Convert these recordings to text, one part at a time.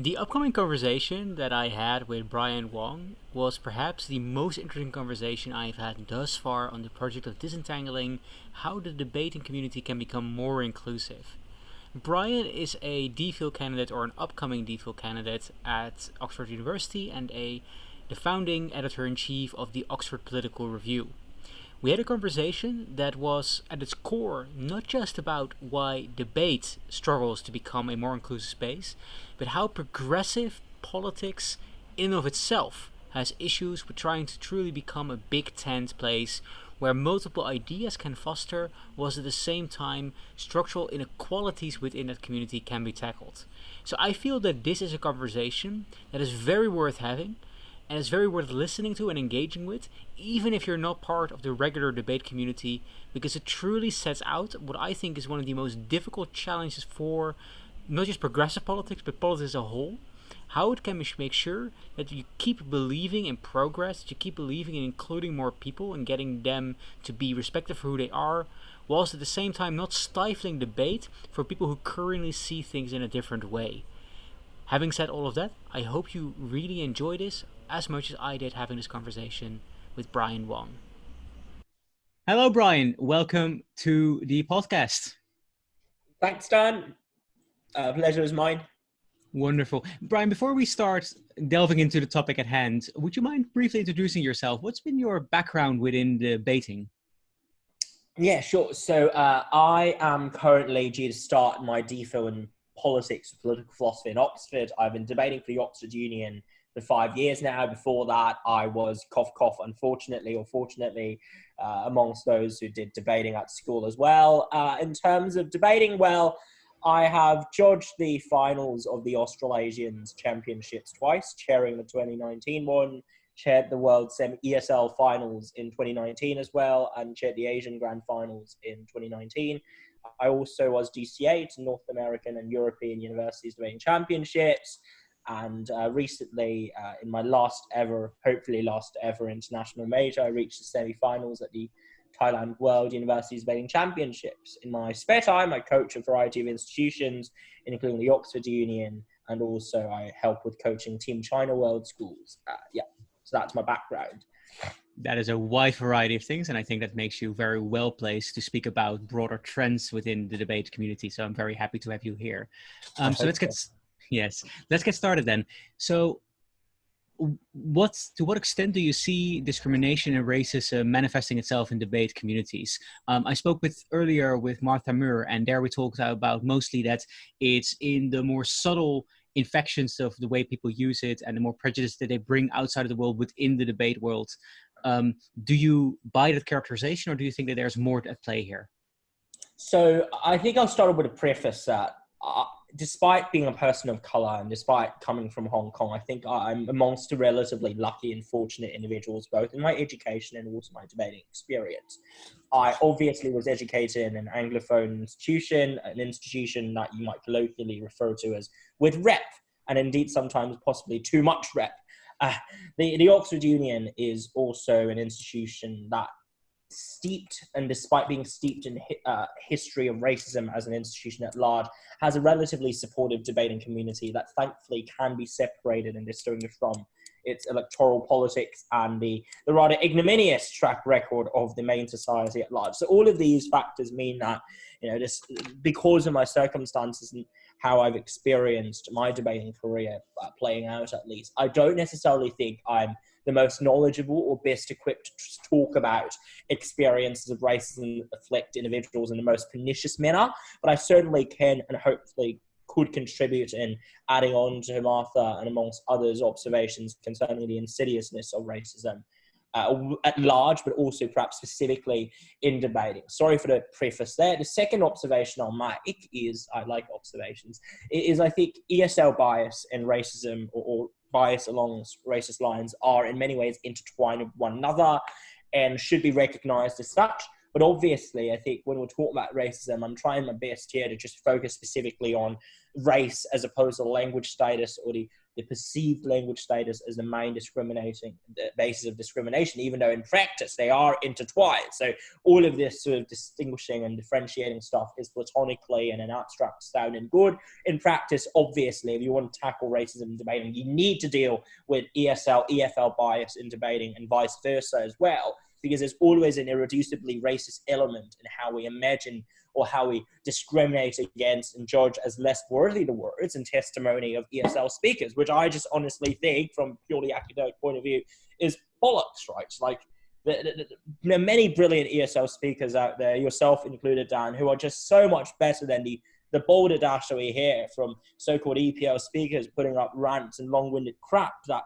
The upcoming conversation that I had with Brian Wong was perhaps the most interesting conversation I've had thus far on the project of disentangling how the debating community can become more inclusive. Brian is a DPhil candidate or an upcoming DPhil candidate at Oxford University and the founding editor in chief of the Oxford Political Review. We had a conversation that was at its core not just about why debate struggles to become a more inclusive space, but how progressive politics in and of itself has issues with trying to truly become a big tent place where multiple ideas can foster, whilst at the same time structural inequalities within that community can be tackled. So I feel that this is a conversation that is very worth having and it's very worth listening to and engaging with, even if you're not part of the regular debate community, because it truly sets out what I think is one of the most difficult challenges for not just progressive politics, but politics as a whole. How it can make sure that you keep believing in progress, that you keep believing in including more people and getting them to be respected for who they are, whilst at the same time not stifling debate for people who currently see things in a different way. Having said all of that, I hope you really enjoy this as much as I did having this conversation with Brian Wong. Hello, Brian. Welcome to the podcast. Thanks, Dan. Pleasure is mine. Wonderful. Brian, before we start delving into the topic at hand, would you mind briefly introducing yourself? What's been your background within debating? Yeah, sure. So I am currently due to start my DPhil in politics and political philosophy in Oxford. I've been debating for the Oxford Union for 5 years now. Before that, I was unfortunately or fortunately, amongst those who did debating at school as well. In terms of debating, well, I have judged the finals of the Australasians Championships twice, chairing the 2019 one, chaired the World ESL Finals in 2019 as well, and chaired the Asian Grand Finals in 2019. I also was GCA to North American and European Universities Debating Championships, and recently, in my hopefully last ever international major, I reached the semi-finals at the Thailand World Universities Debating Championships. In my spare time, I coach a variety of institutions, including the Oxford Union, and also I help with coaching Team China World Schools. So that's my background. That is a wide variety of things, and I think that makes you very well placed to speak about broader trends within the debate community. So I'm very happy to have you here. So let's get started then. So to what extent do you see discrimination and racism manifesting itself in debate communities? I spoke earlier with Martha Muir, and there we talked about mostly that it's in the more subtle infections of the way people use it and the more prejudice that they bring outside of the world within the debate world. Do you buy that characterization, or do you think that there's more at play here? So I think I'll start with a preface that despite being a person of color and despite coming from Hong Kong, I think I'm amongst the relatively lucky and fortunate individuals, both in my education and also my debating experience. I obviously was educated in an Anglophone institution, an institution that you might colloquially refer to as with rep, and indeed sometimes possibly too much rep. The Oxford Union is also an institution that despite being steeped in history of racism as an institution at large, has a relatively supportive debating community that thankfully can be separated and distinguished from its electoral politics and the rather ignominious track record of the main society at large. So all of these factors mean that, because of my circumstances and how I've experienced my debating career playing out, at least, I don't necessarily think I'm the most knowledgeable or best equipped to talk about experiences of racism afflict individuals in the most pernicious manner, but I certainly can and hopefully could contribute in adding on to Martha and amongst others' observations concerning the insidiousness of racism at large, but also perhaps specifically in debating. Sorry for the preface there. The second observation I'll make is, I like observations, is I think ESL bias and racism or bias along racist lines are in many ways intertwined with one another and should be recognized as such. But obviously, I think when we're talking about racism, I'm trying my best here to just focus specifically on race as opposed to language status, or the perceived language status as the main the basis of discrimination, even though in practice they are intertwined. So all of this sort of distinguishing and differentiating stuff is platonically and an abstract sounding good. In practice, obviously, if you want to tackle racism in debating, you need to deal with ESL, EFL bias in debating and vice versa as well, because there's always an irreducibly racist element in how we imagine or how we discriminate against and judge as less worthy the words and testimony of ESL speakers, which I just honestly think, from a purely academic point of view, is bollocks, right? Like, there are many brilliant ESL speakers out there, yourself included, Dan, who are just so much better than the balderdash that we hear from so-called EPL speakers putting up rants and long-winded crap that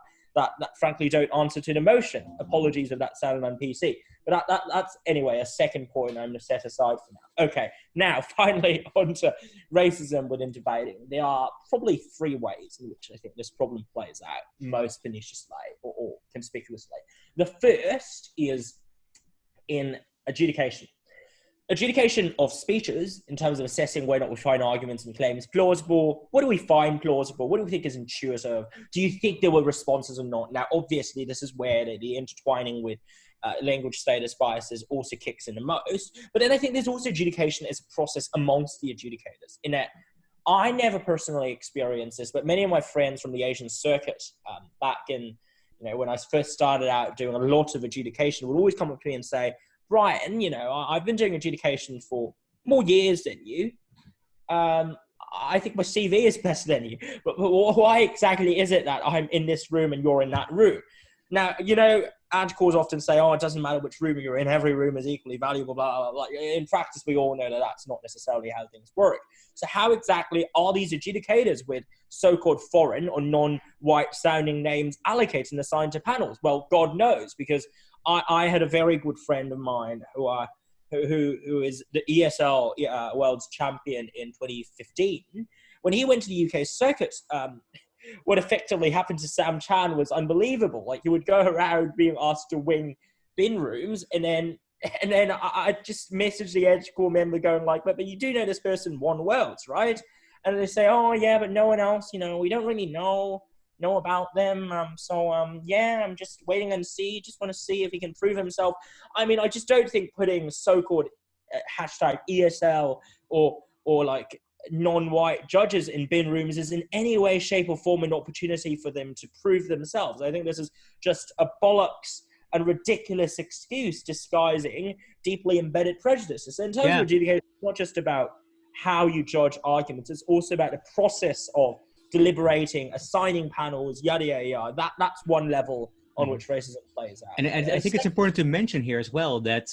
frankly don't answer to the motion. Apologies if that sounded on PC. But that's, anyway, a second point I'm going to set aside for now. Okay, now finally on to racism within debating. There are probably three ways in which I think this problem plays out most perniciously or conspicuously. The first is in adjudication. Adjudication of speeches in terms of assessing whether or not we find arguments and claims plausible. What do we find plausible? What do we think is intuitive? Do you think there were responses or not? Now, obviously, this is where the intertwining with language status biases also kicks in the most. But then I think there's also adjudication as a process amongst the adjudicators, in that I never personally experienced this, but many of my friends from the Asian circuit back in, when I first started out doing a lot of adjudication, would always come up to me and say, Brian, I've been doing adjudication for more years than you. I think my CV is better than you. But why exactly is it that I'm in this room and you're in that room? Now, articles often say, it doesn't matter which room you're in. Every room is equally valuable, blah, blah, blah. In practice, we all know that that's not necessarily how things work. So how exactly are these adjudicators with so-called foreign or non-white sounding names allocated and assigned to panels? Well, God knows, because I had a very good friend of mine who is the ESL World's Champion in 2015. When he went to the UK circuit, what effectively happened to Sam Chan was unbelievable. Like, he would go around being asked to wing bin rooms, and then I just messaged the Edge Core member going like, but you do know this person won Worlds, right? And they say, oh yeah, but no one else, we don't really know about them. I'm just waiting and see. Just want to see if he can prove himself. I mean, I just don't think putting so-called hashtag ESL or like non-white judges in bin rooms is in any way, shape or form an opportunity for them to prove themselves. I think this is just a bollocks and ridiculous excuse disguising deeply embedded prejudices. So in terms of adjudication, it's not just about how you judge arguments. It's also about the process of deliberating, assigning panels, yada, yada, yada. That's one level on which racism plays out. And I think it's important to mention here as well that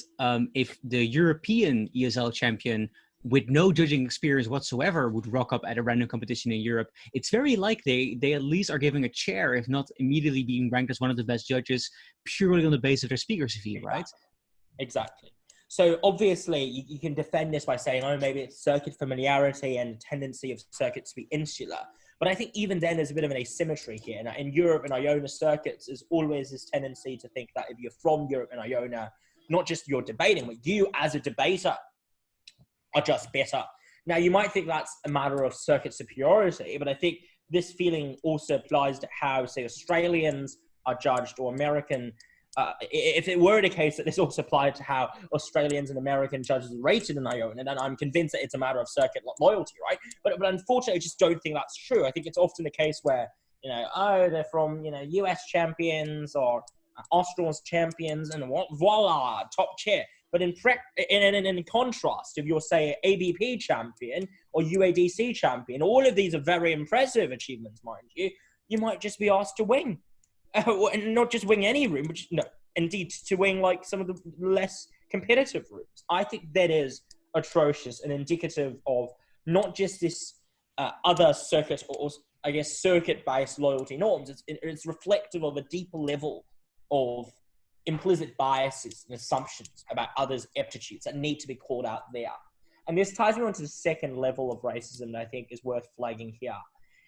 if the European ESL champion with no judging experience whatsoever would rock up at a random competition in Europe, it's very likely they at least are giving a chair, if not immediately being ranked as one of the best judges, purely on the basis of their speaker CV, right? Exactly. So obviously you can defend this by saying, maybe it's circuit familiarity and the tendency of circuits to be insular. But I think even then there's a bit of an asymmetry here. Now, in Europe and Iona circuits, there's always this tendency to think that if you're from Europe and Iona, not just you're debating, but you as a debater are just better. Now, you might think that's a matter of circuit superiority, but I think this feeling also applies to how, say, Australians are judged or American. If it were the case that this also applied to how Australians and American judges are rated in Iona, then I'm convinced that it's a matter of circuit loyalty, right? But unfortunately, I just don't think that's true. I think it's often the case where, they're from, US champions or Australians champions and voila, top chair. But in contrast, if you're, say, ABP champion or UADC champion, all of these are very impressive achievements, mind you, you might just be asked to wing. And not just wing any room, indeed to wing like some of the less competitive rooms. I think that is atrocious and indicative of not just this other circuit or I guess circuit-based loyalty norms. It's reflective of a deeper level of implicit biases and assumptions about others' aptitudes that need to be called out there. And this ties me on to the second level of racism that I think is worth flagging here.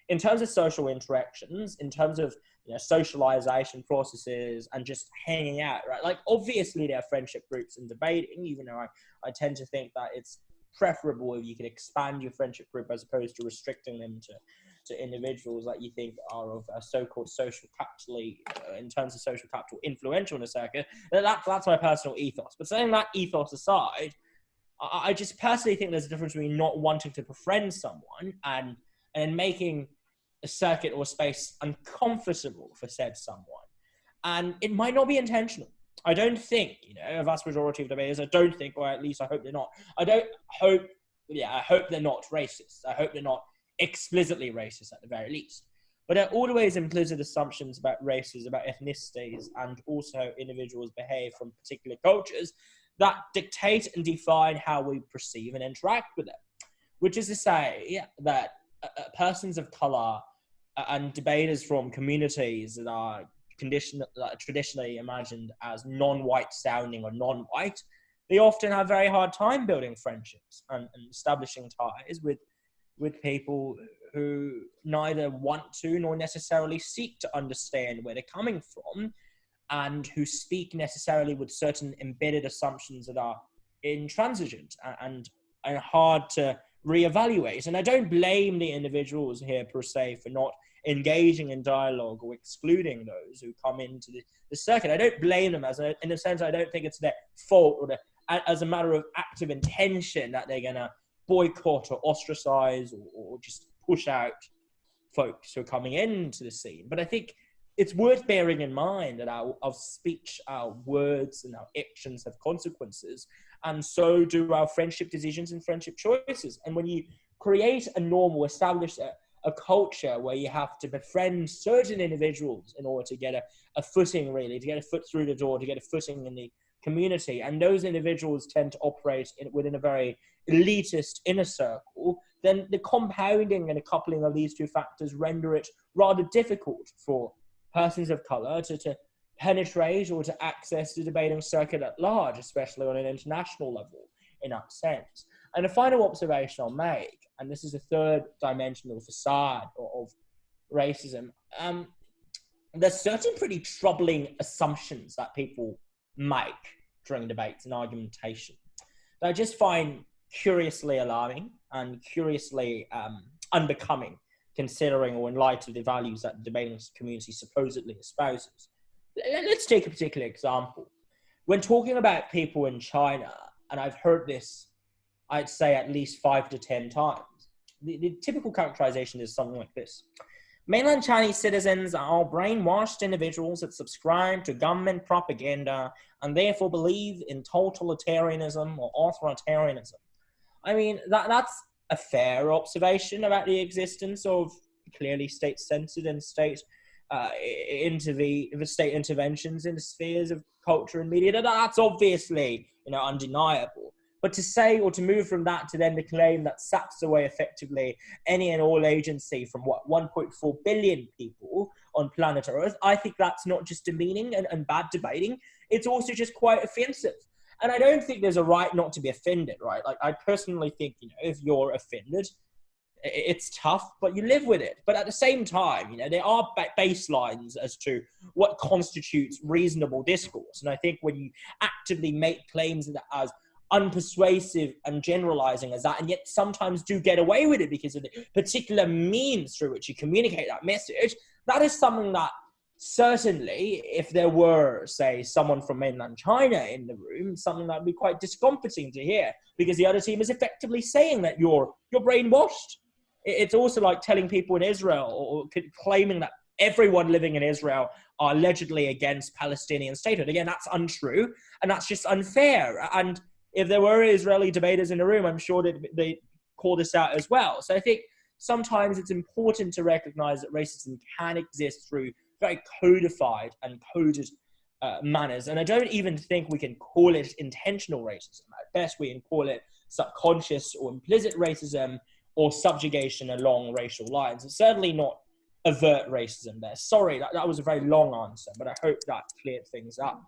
In terms of social interactions, in terms of socialization processes and just hanging out, right? Like, obviously there are friendship groups and debating, even though I tend to think that it's preferable if you could expand your friendship group as opposed to restricting them to individuals that you think are of a so-called social capitally, in terms of social capital, influential in a circuit. That's my personal ethos. But setting that ethos aside, I just personally think there's a difference between not wanting to befriend someone and making a circuit or a space uncomfortable for said someone. And it might not be intentional. I don't think, a vast majority of debaters, I don't think, or at least I hope they're not. I hope they're not racist. I hope they're not explicitly racist at the very least. But there are always implicit assumptions about races, about ethnicities, and also individuals behave from particular cultures that dictate and define how we perceive and interact with them. Which is to say that persons of color and debaters from communities that are traditionally imagined as non-white sounding or non-white, they often have a very hard time building friendships and establishing ties with people who neither want to nor necessarily seek to understand where they're coming from, and who speak necessarily with certain embedded assumptions that are intransigent and hard to reevaluate. And I don't blame the individuals here per se for not engaging in dialogue or excluding those who come into the circuit. I don't blame them, in a sense. I don't think it's their fault or as a matter of active intention that they're going to boycott or ostracize or just push out folks who are coming into the scene. But I think it's worth bearing in mind that our speech, our words, and our actions have consequences, and so do our friendship decisions and friendship choices. And when you create a norm or establish a culture where you have to befriend certain individuals in order to get a footing, really, to get a foot through the door, to get a footing in the community, and those individuals tend to operate within a very elitist inner circle, then the compounding and a coupling of these two factors render it rather difficult for persons of color to penetrate or to access the debating circuit at large, especially on an international level in that sense. And a final observation I'll make, and this is a third dimensional facade of racism, there's certain pretty troubling assumptions that people make during debates and argumentation that I just find curiously alarming and curiously unbecoming, considering or in light of the values that the debating community supposedly espouses. Let's take a particular example. When talking about people in China, and I've heard this, I'd say at least 5 to 10 times, the typical characterization is something like this. Mainland Chinese citizens are all brainwashed individuals that subscribe to government propaganda and therefore believe in totalitarianism or authoritarianism. I mean, that's a fair observation about the existence of clearly state-censored and state interventions in the spheres of culture and media. That's obviously, undeniable. But to say or to move from that to then the claim that saps away effectively any and all agency from 1.4 billion people on planet Earth, I think that's not just demeaning and bad debating. It's also just quite offensive. And I don't think there's a right not to be offended, right? Like, I personally think, if you're offended, it's tough, but you live with it. But at the same time, there are baselines as to what constitutes reasonable discourse. And I think when you actively make claims as unpersuasive and generalizing as that, and yet sometimes do get away with it because of the particular means through which you communicate that message, that is something that certainly, if there were, say, someone from mainland China in the room, something that would be quite discomforting to hear, because the other team is effectively saying that you're brainwashed. It's also like telling people in Israel, or claiming that everyone living in Israel are allegedly against Palestinian statehood. Again, that's untrue, and that's just unfair. And if there were Israeli debaters in the room, I'm sure they call this out as well. So I think sometimes it's important to recognize that racism can exist through very codified and coded manners. And I don't even think we can call it intentional racism. At best, we can call it subconscious or implicit racism or subjugation along racial lines. It's certainly not overt racism there. Sorry, that was a very long answer, but I hope that cleared things up.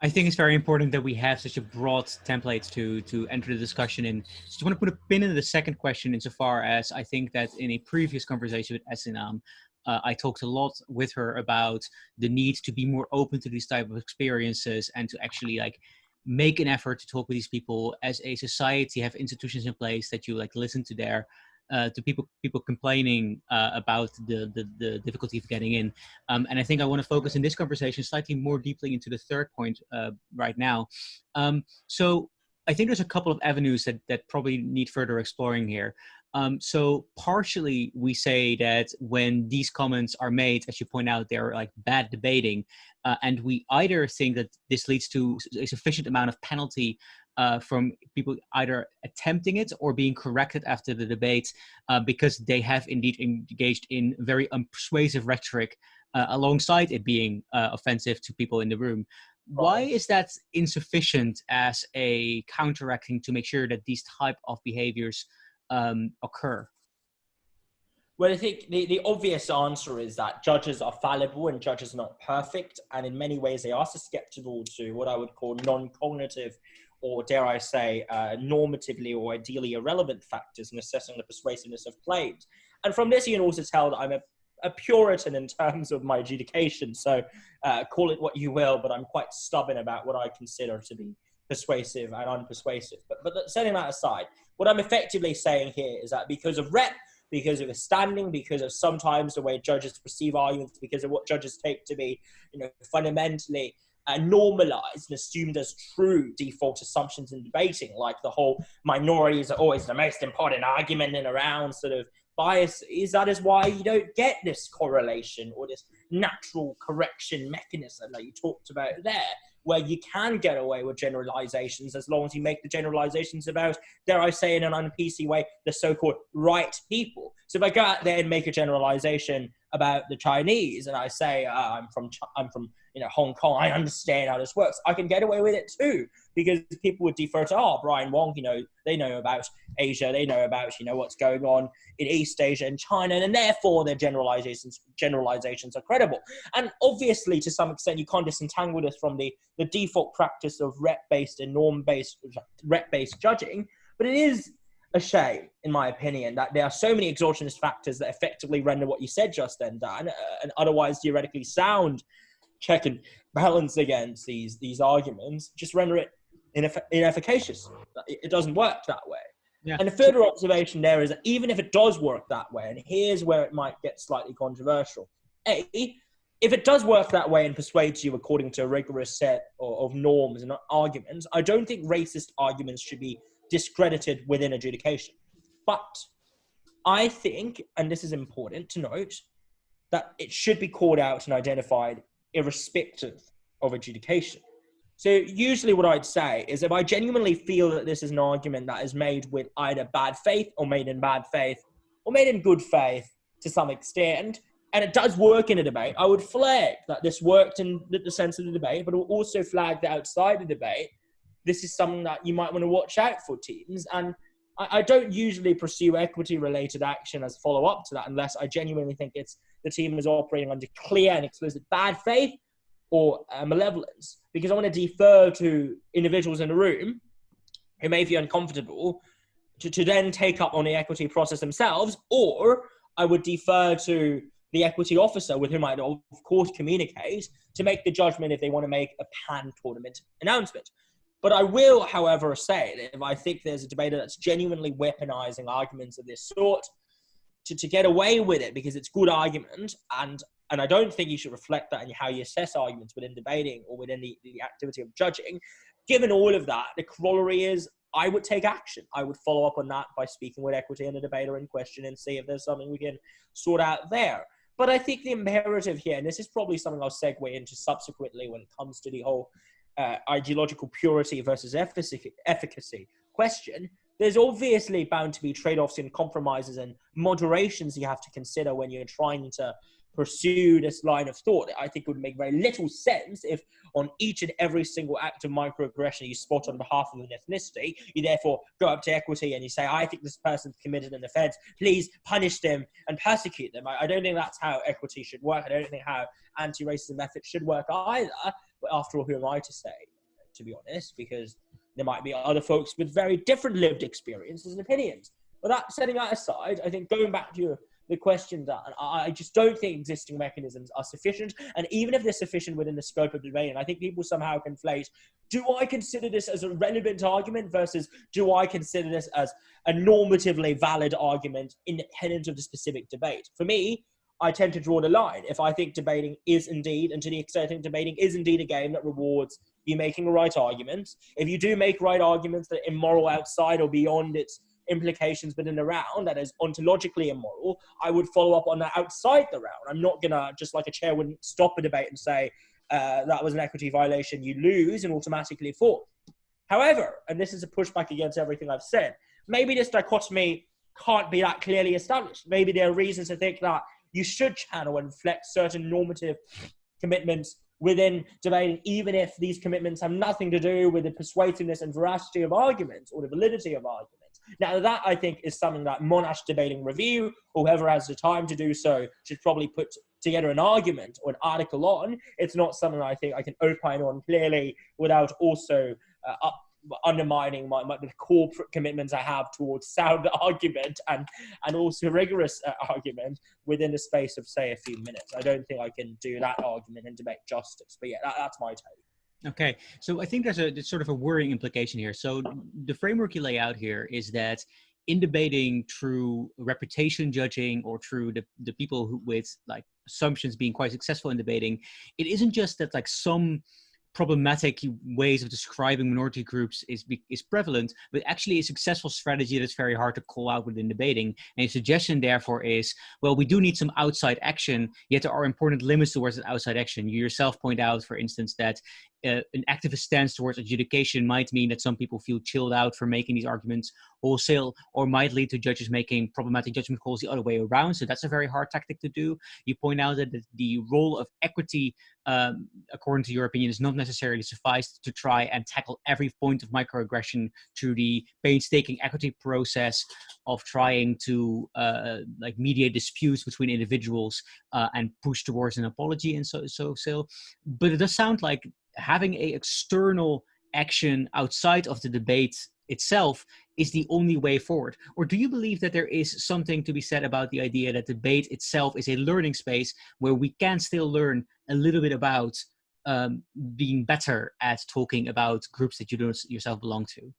I think it's very important that we have such a broad template to enter the discussion in. Just want to put a pin in the second question, insofar as I think that in a previous conversation with Esinam, I talked a lot with her about the need to be more open to these type of experiences and to actually make an effort to talk with these people as a society, have institutions in place that you like listen to their to people complaining about the difficulty of getting in. And I think I want to focus in this conversation slightly more deeply into the third point right now. So I think there's a couple of avenues that probably need further exploring here. So partially we say that when these comments are made, as you point out, they're like bad debating. And we either think that this leads to a sufficient amount of penalty from people either attempting it or being corrected after the debate because they have indeed engaged in very unpersuasive rhetoric alongside it being offensive to people in the room. Why is that insufficient as a counteracting to make sure that these type of behaviors occur? Well, I think the obvious answer is that judges are fallible and judges are not perfect. And in many ways, they are susceptible to what I would call non-cognitive or, dare I say, normatively or ideally irrelevant factors in assessing the persuasiveness of claims. And from this, you can also tell that I'm a Puritan in terms of my adjudication. So call it what you will, but I'm quite stubborn about what I consider to be persuasive and unpersuasive. But setting that aside, what I'm effectively saying here is that because of rep, because of a standing, because of sometimes the way judges perceive arguments, because of what judges take to be, fundamentally normalized and assumed as true default assumptions in debating, like the whole minorities are always the most important argument in around sort of bias, that is why you don't get this correlation or this natural correction mechanism that you talked about there, where you can get away with generalizations as long as you make the generalizations about, dare I say in an un-PC way, the so-called right people. So if I go out there and make a generalization about the Chinese and I say, I'm from Hong Kong, I understand how this works, I can get away with it too, because people would defer to, Brian Wong, they know about Asia, they know about, what's going on in East Asia and China, and therefore their generalizations are credible. And obviously, to some extent, you can't disentangle this from the default practice of rep-based and rep-based judging, but it is a shame, in my opinion, that there are so many exogenous factors that effectively render what you said just then, Dan, an otherwise theoretically sound check and balance against these arguments, just render it inefficacious. It doesn't work that way. Yeah. And the further observation there is that even if it does work that way, and here's where it might get slightly controversial, if it does work that way and persuades you according to a rigorous set of norms and arguments, I don't think racist arguments should be discredited within adjudication. But I think, and this is important to note, that it should be called out and identified irrespective of adjudication. So usually what I'd say is if I genuinely feel that this is an argument that is made with either bad faith or made in bad faith or made in good faith to some extent, and it does work in a debate, I would flag that this worked in the sense of the debate, but also flag that outside the debate, this is something that you might want to watch out for, teams. And I don't usually pursue equity-related action as follow-up to that unless I genuinely think the team is operating under clear and explicit bad faith or malevolence, because I want to defer to individuals in the room who may feel uncomfortable to then take up on the equity process themselves, or I would defer to the equity officer with whom I'd of course communicate to make the judgment if they want to make a pan-tournament announcement. But I will, however, say that if I think there's a debater that's genuinely weaponizing arguments of this sort to get away with it because it's good argument, and I don't think you should reflect that in how you assess arguments within debating or within the activity of judging. Given all of that, the corollary is I would take action. I would follow up on that by speaking with equity and the debater in question and see if there's something we can sort out there. But I think the imperative here, and this is probably something I'll segue into subsequently when it comes to the whole ideological purity versus efficacy question, there's obviously bound to be trade-offs and compromises and moderations you have to consider when you're trying to pursue this line of thought. I think it would make very little sense if on each and every single act of microaggression you spot on behalf of an ethnicity, you therefore go up to equity and you say, I think this person's committed an offense, please punish them and persecute them. I don't think that's how equity should work. I don't think how anti-racism methods should work either. But after all, who am I to say, to be honest, because there might be other folks with very different lived experiences and opinions. But that, setting that aside, I think going back to the question, Dan, I just don't think existing mechanisms are sufficient. And even if they're sufficient within the scope of debate, and I think people somehow conflate Do I consider this as a relevant argument versus do I consider this as a normatively valid argument independent of the specific debate? For me, I tend to draw the line. If I think debating is indeed, and to the extent I think debating is indeed a game that rewards you making a right argument, if you do make right arguments that are immoral outside or beyond its implications within the round, that is ontologically immoral, I would follow up on that outside the round. I'm not going to, just like a chair wouldn't stop a debate and say, that was an equity violation, you lose, and automatically fall. However, and this is a pushback against everything I've said, maybe this dichotomy can't be that clearly established. Maybe there are reasons to think that you should channel and flex certain normative commitments within debating, even if these commitments have nothing to do with the persuasiveness and veracity of arguments or the validity of arguments. Now, that, I think, is something that Monash Debating Review, or whoever has the time to do so, should probably put together an argument or an article on. It's not something that I think I can opine on clearly without also undermining the corporate commitments I have towards sound argument and also rigorous argument within the space of, say, a few minutes. I don't think I can do that argument and debate justice. But yeah, that's my take. Okay, so I think there's sort of a worrying implication here. So the framework you lay out here is that in debating through reputation judging or through the people who with like assumptions being quite successful in debating, it isn't just that like some problematic ways of describing minority groups is prevalent, but actually a successful strategy that's very hard to call out within debating. And a suggestion therefore is, well, we do need some outside action, yet there are important limits towards that outside action. You yourself point out, for instance, that an activist stance towards adjudication might mean that some people feel chilled out for making these arguments wholesale, or might lead to judges making problematic judgment calls the other way around. So that's a very hard tactic to do. You point out that the role of equity, according to your opinion, is not necessarily suffice to try and tackle every point of microaggression through the painstaking equity process of trying to like mediate disputes between individuals and push towards an apology and so. But it does sound like having a external action outside of the debate itself is the only way forward? Or do you believe that there is something to be said about the idea that debate itself is a learning space where we can still learn a little bit about being better at talking about groups that you don't yourself belong to?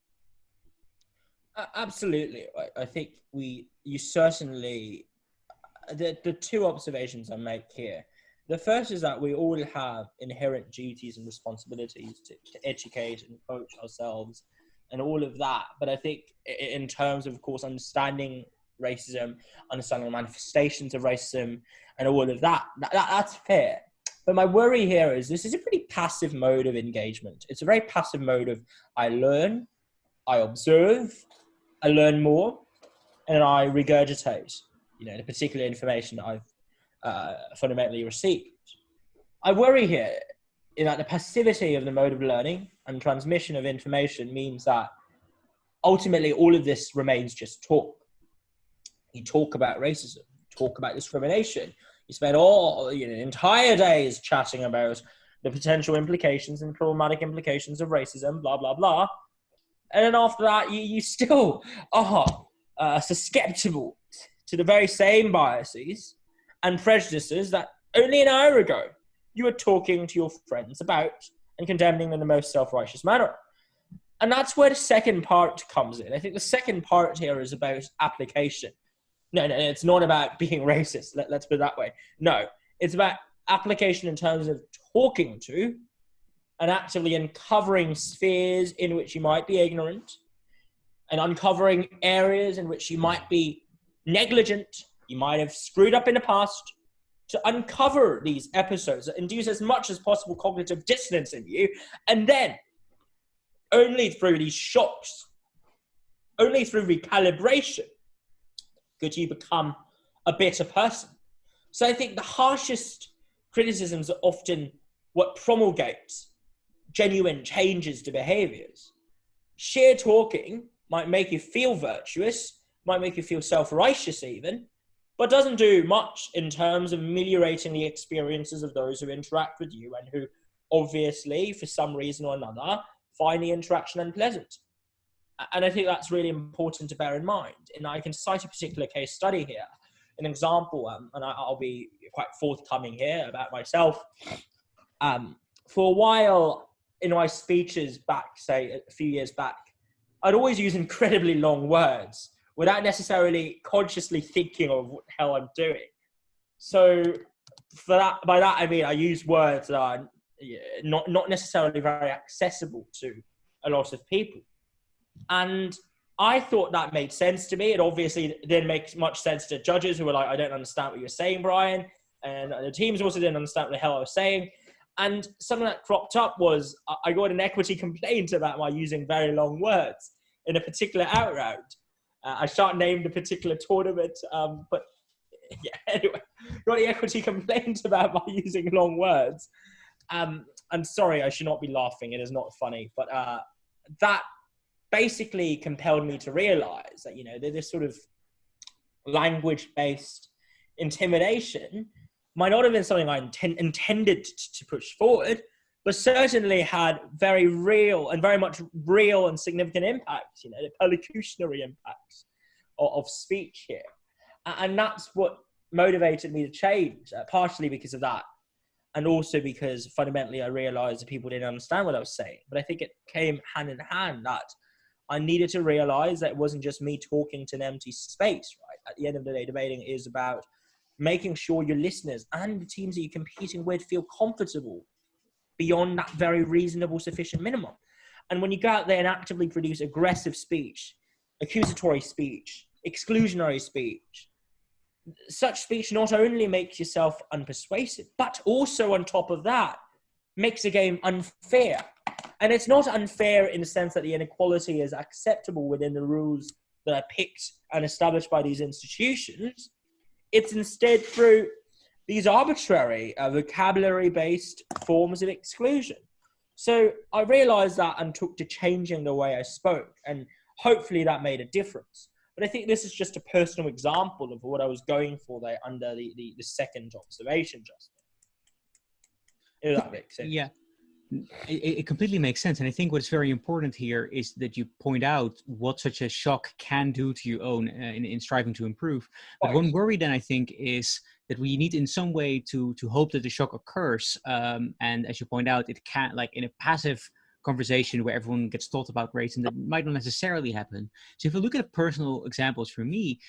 Absolutely. I think you certainly, the two observations I make here. The first is that we all have inherent duties and responsibilities to educate and coach ourselves and all of that. But I think in terms of course, understanding racism, understanding the manifestations of racism and all of that, that's fair. But my worry here is this is a pretty passive mode of engagement. It's a very passive mode of I learn, I observe, I learn more, and I regurgitate, the particular information that I've fundamentally received. I worry here that the passivity of the mode of learning and transmission of information means that ultimately all of this remains just talk. You talk about racism, talk about discrimination. You spend entire days chatting about the potential implications and problematic implications of racism, blah, blah, blah. And then after that, you still are susceptible to the very same biases and prejudices that only an hour ago you were talking to your friends about and condemning in the most self-righteous manner. And that's where the second part comes in. I think the second part here is about application. No, it's not about being racist. Let's put it that way. No, it's about application in terms of talking to and actively uncovering spheres in which you might be ignorant and uncovering areas in which you might be negligent, you might have screwed up in the past, to uncover these episodes that induce as much as possible cognitive dissonance in you. And then only through these shocks, only through recalibration, could you become a better person. So I think the harshest criticisms are often what promulgates genuine changes to behaviors. Sheer talking might make you feel virtuous, might make you feel self-righteous even, but doesn't do much in terms of ameliorating the experiences of those who interact with you and who obviously, for some reason or another, find the interaction unpleasant. And I think that's really important to bear in mind. And I can cite a particular case study here, an example, and I'll be quite forthcoming here about myself. For a while, in my speeches back, say a few years back, I'd always use incredibly long words without necessarily consciously thinking of what the hell I'm doing. So by that I mean I use words that are not necessarily very accessible to a lot of people. And I thought that made sense to me. It obviously didn't make much sense to judges who were like, I don't understand what you're saying, Brian. And the teams also didn't understand what the hell I was saying. And something that cropped up was I got an equity complaint about my using very long words in a particular out round. I shan't name the particular tournament, but yeah, anyway, got the equity complaint about my using long words. I'm sorry, I should not be laughing. It is not funny, but that basically compelled me to realize that, this sort of language-based intimidation might not have been something I intended to push forward, but certainly had very much real and significant impacts, the perlocutionary impacts of speech here. And that's what motivated me to change, partially because of that. And also because fundamentally I realized that people didn't understand what I was saying. But I think it came hand in hand that I needed to realize that it wasn't just me talking to an empty space, right? At the end of the day, debating is about making sure your listeners and the teams that you're competing with feel comfortable beyond that very reasonable, sufficient minimum. And when you go out there and actively produce aggressive speech, accusatory speech, exclusionary speech, such speech not only makes yourself unpersuasive, but also on top of that, makes the game unfair. And it's not unfair in the sense that the inequality is acceptable within the rules that are picked and established by these institutions. It's instead through these arbitrary vocabulary-based forms of exclusion. So I realized that and took to changing the way I spoke, and hopefully that made a difference. But I think this is just a personal example of what I was going for there under the second observation, Justin. If that makes sense. Yeah, it completely makes sense. And I think what's very important here is that you point out what such a shock can do to your own in striving to improve. But one worry then I think is that we need in some way to hope that the shock occurs. And as you point out, it can't, like in a passive conversation where everyone gets taught about race, and that might not necessarily happen. So if you look at personal examples for me,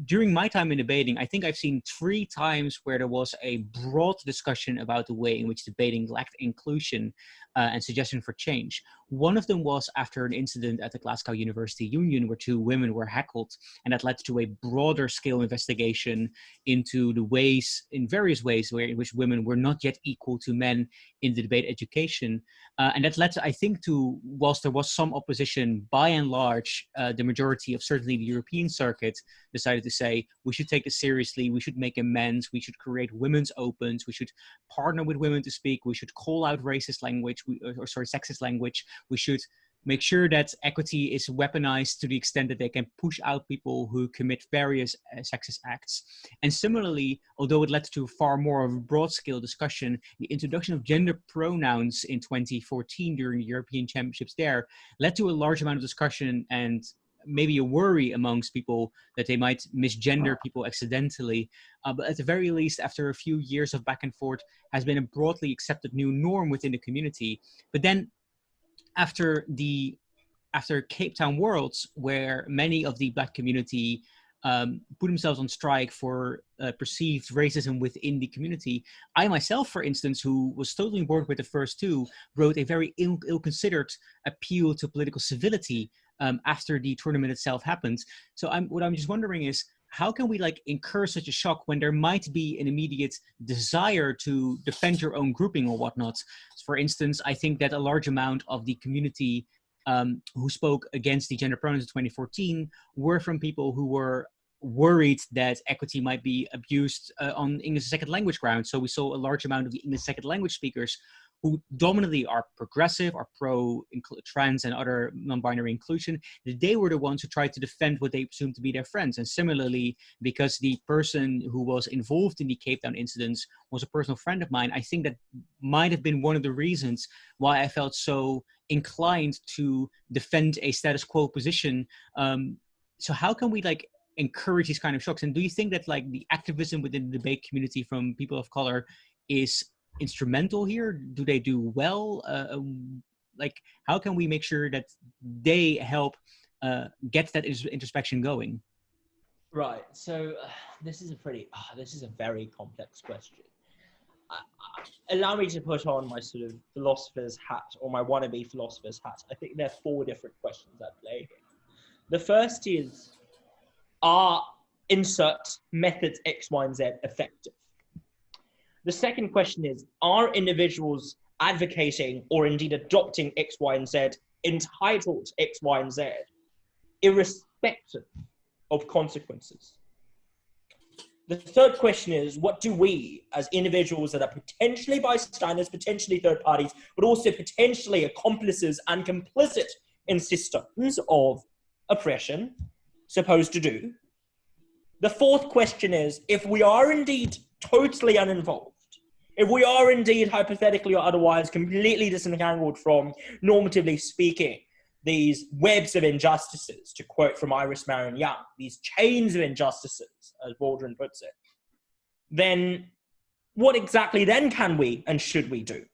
during my time in debating, I think I've seen 3 times where there was a broad discussion about the way in which debating lacked inclusion and suggestion for change. One of them was after an incident at the Glasgow University Union where 2 women were heckled, and that led to a broader scale investigation into the ways, in various ways, in which women were not yet equal to men in the debate education. And that led, I think, to, whilst there was some opposition, by and large, the majority of certainly the European circuit decided to say, we should take this seriously, we should make amends, we should create women's opens, we should partner with women to speak, we should call out racist language, sexist language, we should make sure that equity is weaponized to the extent that they can push out people who commit various sexist acts. And similarly, although it led to far more of a broad-scale discussion, the introduction of gender pronouns in 2014 during the European Championships there led to a large amount of discussion and maybe a worry amongst people that they might misgender people accidentally. But at the very least, after a few years of back and forth, has been a broadly accepted new norm within the community. But then after Cape Town Worlds, where many of the Black community put themselves on strike for perceived racism within the community, I myself, for instance, who was totally on board with the first 2, wrote a very ill-considered appeal to political civility after the tournament itself happened. So what I'm just wondering is, how can we incur such a shock when there might be an immediate desire to defend your own grouping or whatnot? For instance, I think that a large amount of the community who spoke against the gender pronouns in 2014 were from people who were worried that equity might be abused on English as a second language grounds. So we saw a large amount of the English second language speakers who dominantly are progressive, are pro-trans and other non-binary inclusion, they were the ones who tried to defend what they presumed to be their friends. And similarly, because the person who was involved in the Cape Town incidents was a personal friend of mine, I think that might have been one of the reasons why I felt so inclined to defend a status quo position. So how can we encourage these kind of shocks? And do you think that the activism within the debate community from people of color is instrumental here? Do they do well? Like, how can we make sure that they help get that introspection going? Right. So this is a very complex question. Allow me to put on my sort of philosopher's hat, or my wannabe philosopher's hat. I think there are four different questions at play here. The first is, are insert methods X, Y, and Z effective? The second question is, are individuals advocating or indeed adopting X, Y, and Z entitled to X, Y, and Z, irrespective of consequences? The third question is, what do we, as individuals that are potentially bystanders, potentially third parties, but also potentially accomplices and complicit in systems of oppression, supposed to do? The fourth question is, if we are indeed totally uninvolved, if we are indeed hypothetically or otherwise completely disentangled from, normatively speaking, these webs of injustices, to quote from Iris Marion Young, these chains of injustices, as Baldwin puts it, then what exactly then can we and should we do?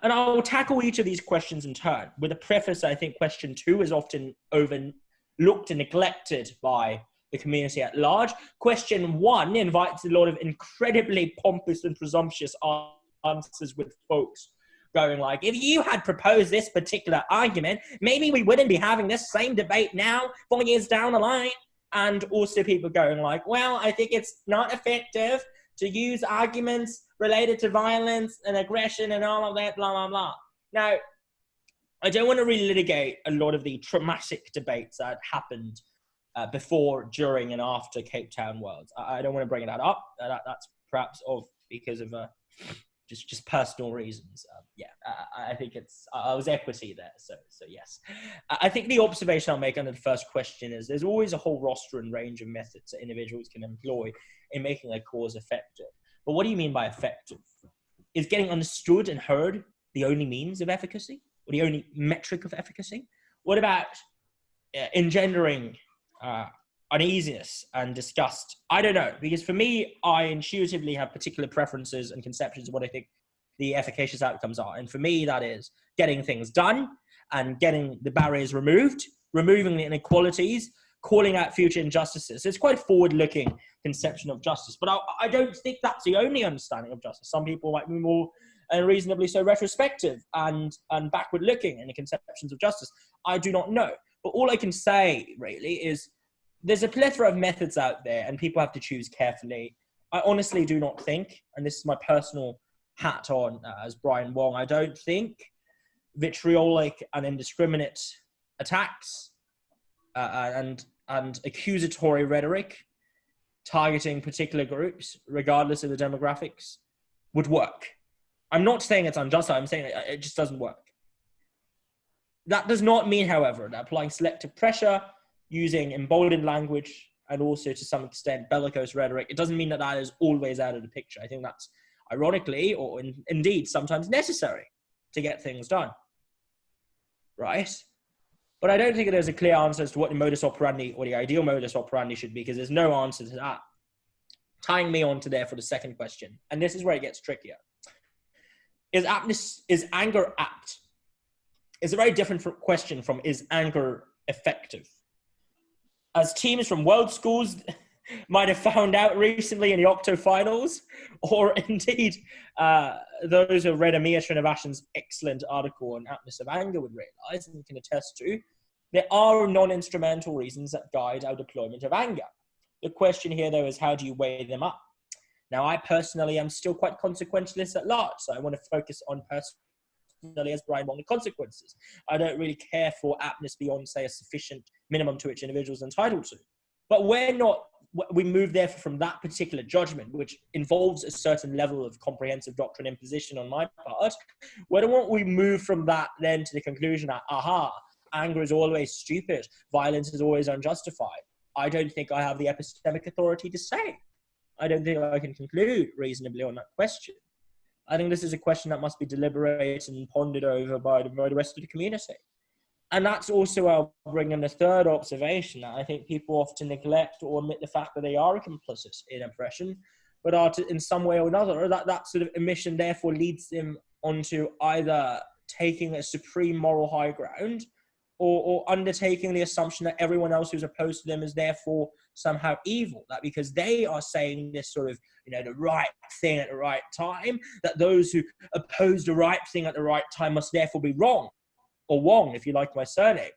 And I'll tackle each of these questions in turn. With a preface, I think question 2 is often overlooked and neglected by the community at large. Question 1 invites a lot of incredibly pompous and presumptuous answers, with folks going like, if you had proposed this particular argument, maybe we wouldn't be having this same debate now, 4 years down the line. And also people going like, well, I think it's not effective to use arguments related to violence and aggression and all of that, blah, blah, blah. Now, I don't want to relitigate a lot of the traumatic debates that happened before, during, and after Cape Town Worlds. I don't want to bring that up. That's perhaps because of just personal reasons. I think I was equity there, so yes. I think the observation I'll make under the first question is there's always a whole roster and range of methods that individuals can employ in making their cause effective. But what do you mean by effective? Is getting understood and heard the only means of efficacy, or the only metric of efficacy? What about engendering uneasiness and disgust? I don't know, because for me, I intuitively have particular preferences and conceptions of what I think the efficacious outcomes are. And for me, that is getting things done and getting the barriers removed, removing the inequalities, calling out future injustices. So it's quite a forward-looking conception of justice, but I don't think that's the only understanding of justice. Some people might be more reasonably so retrospective and backward-looking in the conceptions of justice. I do not know. But all I can say, really, is there's a plethora of methods out there, and people have to choose carefully. I honestly do not think, and this is my personal hat on as Brian Wong, I don't think vitriolic and indiscriminate attacks and accusatory rhetoric targeting particular groups, regardless of the demographics, would work. I'm not saying it's unjust, I'm saying it just doesn't work. That does not mean, however, that applying selective pressure, using emboldened language, and also to some extent bellicose rhetoric, it doesn't mean that that is always out of the picture. I think that's ironically, or indeed sometimes necessary to get things done, right? But I don't think there's a clear answer as to what the modus operandi or the ideal modus operandi should be, because there's no answer to that. Tying me on to there for the second question, and this is where it gets trickier. Is anger apt? It's a very different question from, is anger effective? As teams from world schools might have found out recently in the Octo finals, or indeed those who have read Amir Srinivasan's excellent article on aptness of anger would realize, and can attest to, there are non-instrumental reasons that guide our deployment of anger. The question here, though, is how do you weigh them up? Now, I personally am still quite consequentialist at large, so I want to focus on personally as Brian Wong, the consequences. I don't really care for aptness beyond, say, a sufficient minimum to which individuals are entitled to. But we move therefore from that particular judgment, which involves a certain level of comprehensive doctrine imposition on my part, where don't we move from that then to the conclusion that, anger is always stupid, violence is always unjustified? I don't think I have the epistemic authority to say. I don't think I can conclude reasonably on that question. I think this is a question that must be deliberated and pondered over by the rest of the community. And that's also where I'll bring in the third observation, that I think people often neglect or omit the fact that they are complicit in oppression but are in some way or another, or that sort of omission therefore leads them onto either taking a supreme moral high ground, or undertaking the assumption that everyone else who's opposed to them is therefore somehow evil, that because they are saying this sort of, the right thing at the right time, that those who oppose the right thing at the right time must therefore be wrong, or Wong, if you like my surname.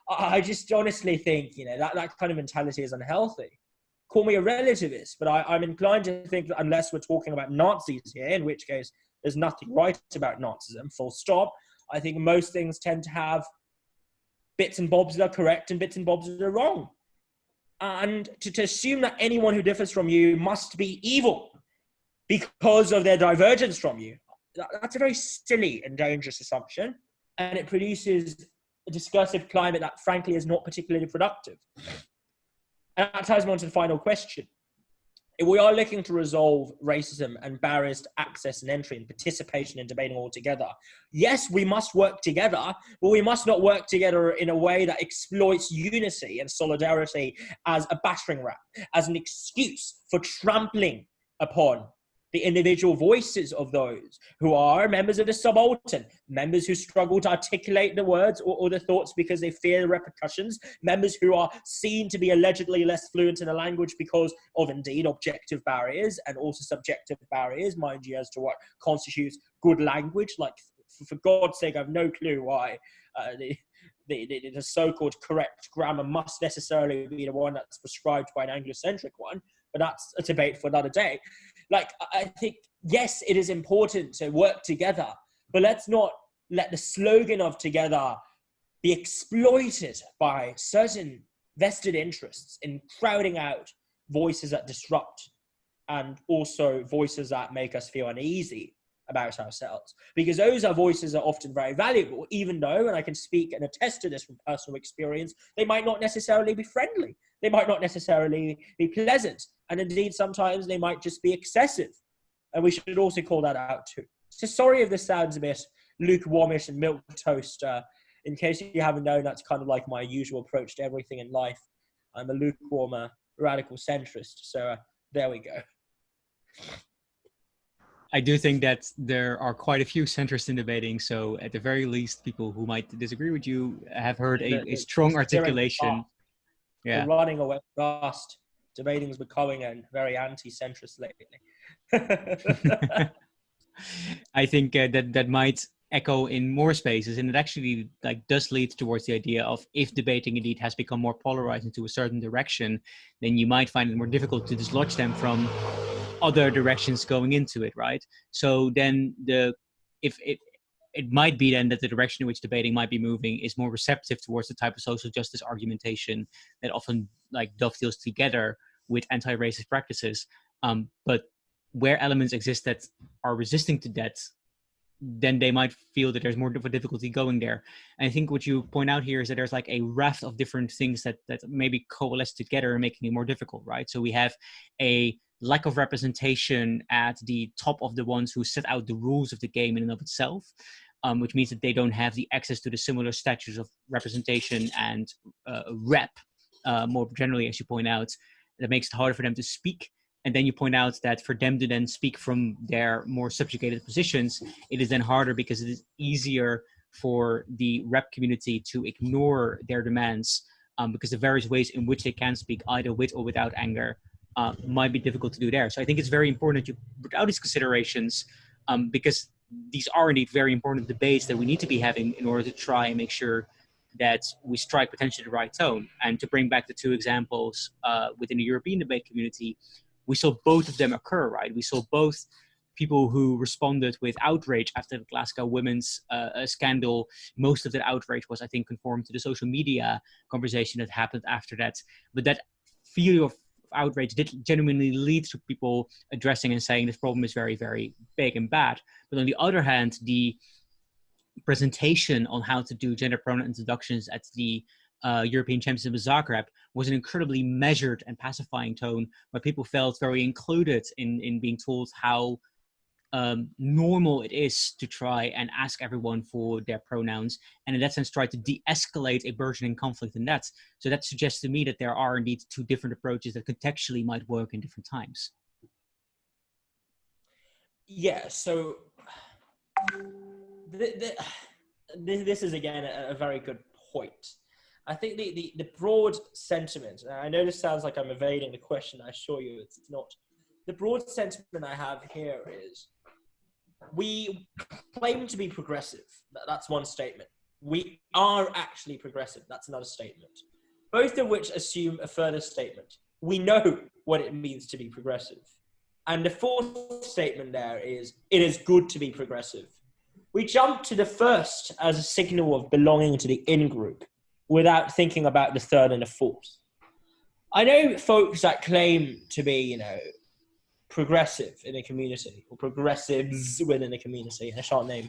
I just honestly think, that kind of mentality is unhealthy. Call me a relativist, but I'm inclined to think that unless we're talking about Nazis here, in which case there's nothing right about Nazism, full stop, I think most things tend to have bits and bobs that are correct and bits and bobs that are wrong. And to assume that anyone who differs from you must be evil because of their divergence from you, that's a very silly and dangerous assumption. And it produces a discursive climate that, frankly, is not particularly productive. And that ties me on to the final question. If we are looking to resolve racism and barriers to access and entry and participation in debating altogether, yes, we must work together, but we must not work together in a way that exploits unity and solidarity as a battering ram, as an excuse for trampling upon the individual voices of those who are members of the subaltern, members who struggle to articulate the words or the thoughts because they fear the repercussions, members who are seen to be allegedly less fluent in the language because of, indeed, objective barriers and also subjective barriers, mind you, as to what constitutes good language. Like, for God's sake, I have no clue why the so-called correct grammar must necessarily be the one that's prescribed by an Anglocentric one, but that's a debate for another day. Like, I think, yes, it is important to work together, but let's not let the slogan of together be exploited by certain vested interests in crowding out voices that disrupt and also voices that make us feel uneasy about ourselves. Because those are voices that are often very valuable, even though, and I can speak and attest to this from personal experience, they might not necessarily be friendly. They might not necessarily be pleasant. And indeed, sometimes they might just be excessive. And we should also call that out too. So sorry if this sounds a bit lukewarmish and milquetoast. In case you haven't known, that's kind of like my usual approach to everything in life. I'm a lukewarm radical centrist. So there we go. I do think that there are quite a few centrists in debating. So at the very least, people who might disagree with you have heard a strong articulation. Yeah. We're running away fast. Debating is becoming a very anti-centrist lately. I think that might echo in more spaces, and it actually does lead towards the idea of, if debating indeed has become more polarized into a certain direction, then you might find it more difficult to dislodge them from other directions going into it, right? So then it might be then that the direction in which debating might be moving is more receptive towards the type of social justice argumentation that often dovetails together with anti-racist practices. But where elements exist that are resisting to that, then they might feel that there's more of a difficulty going there. And I think what you point out here is that there's a raft of different things that maybe coalesce together, making it more difficult, right? So we have a lack of representation at the top of the ones who set out the rules of the game in and of itself, which means that they don't have the access to the similar statutes of representation and rep, more generally, as you point out. That makes it harder for them to speak. And then you point out that for them to then speak from their more subjugated positions, it is then harder because it is easier for the rep community to ignore their demands, because the various ways in which they can speak, either with or without anger, might be difficult to do there. So I think it's very important that you put out these considerations, because these are indeed very important debates that we need to be having in order to try and make sure that we strike potentially the right tone. And to bring back the two examples within the European debate community, we saw both of them occur, right? We saw both people who responded with outrage after the Glasgow women's scandal. Most of that outrage was, I think, conformed to the social media conversation that happened after that. But that feeling of outrage did genuinely lead to people addressing and saying this problem is very, very big and bad. But on the other hand, the presentation on how to do gender pronoun introductions at the European Championship of Zagreb was an incredibly measured and pacifying tone, where people felt very included in being told how normal it is to try and ask everyone for their pronouns, and in that sense try to de-escalate a burgeoning conflict in that. So that suggests to me that there are indeed two different approaches that contextually might work in different times. Yeah, so this is again a very good point. I think the broad sentiment, and I know this sounds like I'm evading the question, I assure you it's not. The broad sentiment I have here is we claim to be progressive. That's one statement. We are actually progressive. That's another statement. Both of which assume a further statement. We know what it means to be progressive. And the fourth statement there is, it is good to be progressive. We jump to the first as a signal of belonging to the in-group without thinking about the third and the fourth. I know folks that claim to be, progressive in a community, or progressives within a community, and I shan't name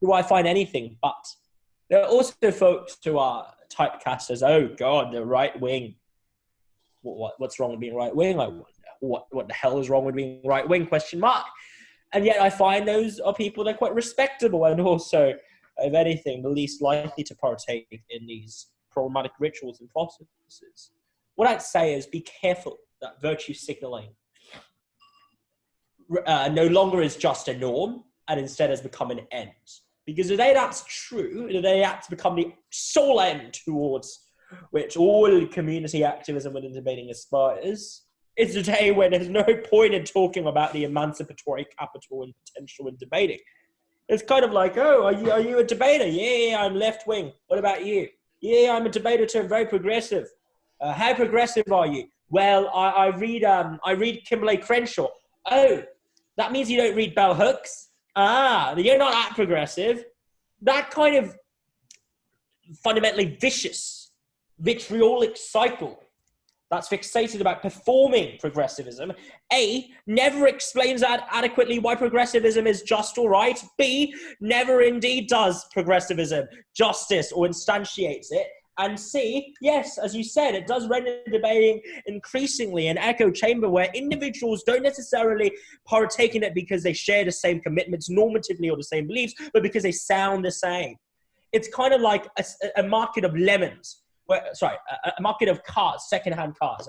who I find anything but. There are also folks who are typecast as, oh God, the right wing. What's wrong with being right wing? Like, what the hell is wrong with being right wing? Question mark. And yet I find those are people that are quite respectable and also, if anything, the least likely to partake in these problematic rituals and processes. What I'd say is be careful that virtue signaling no longer is just a norm and instead has become an end. Because today that's true, today that's become the sole end towards which all community activism within debating aspires. It's a day when there's no point in talking about the emancipatory capital and potential in debating. It's kind of like, oh, are you a debater? Yeah, I'm left wing. What about you? Yeah, I'm a debater too. I'm very progressive. How progressive are you? Well, I read Kimberly Crenshaw. Oh, that means you don't read bell hooks. Ah, you're not that progressive. That kind of fundamentally vicious, vitriolic cycle that's fixated about performing progressivism, A, never explains adequately why progressivism is just or right, B, never indeed does progressivism justice or instantiates it, and C, yes, as you said, it does render debating increasingly an echo chamber where individuals don't necessarily partake in it because they share the same commitments normatively or the same beliefs, but because they sound the same. It's kind of like a market of lemons. A market of cars, second-hand cars,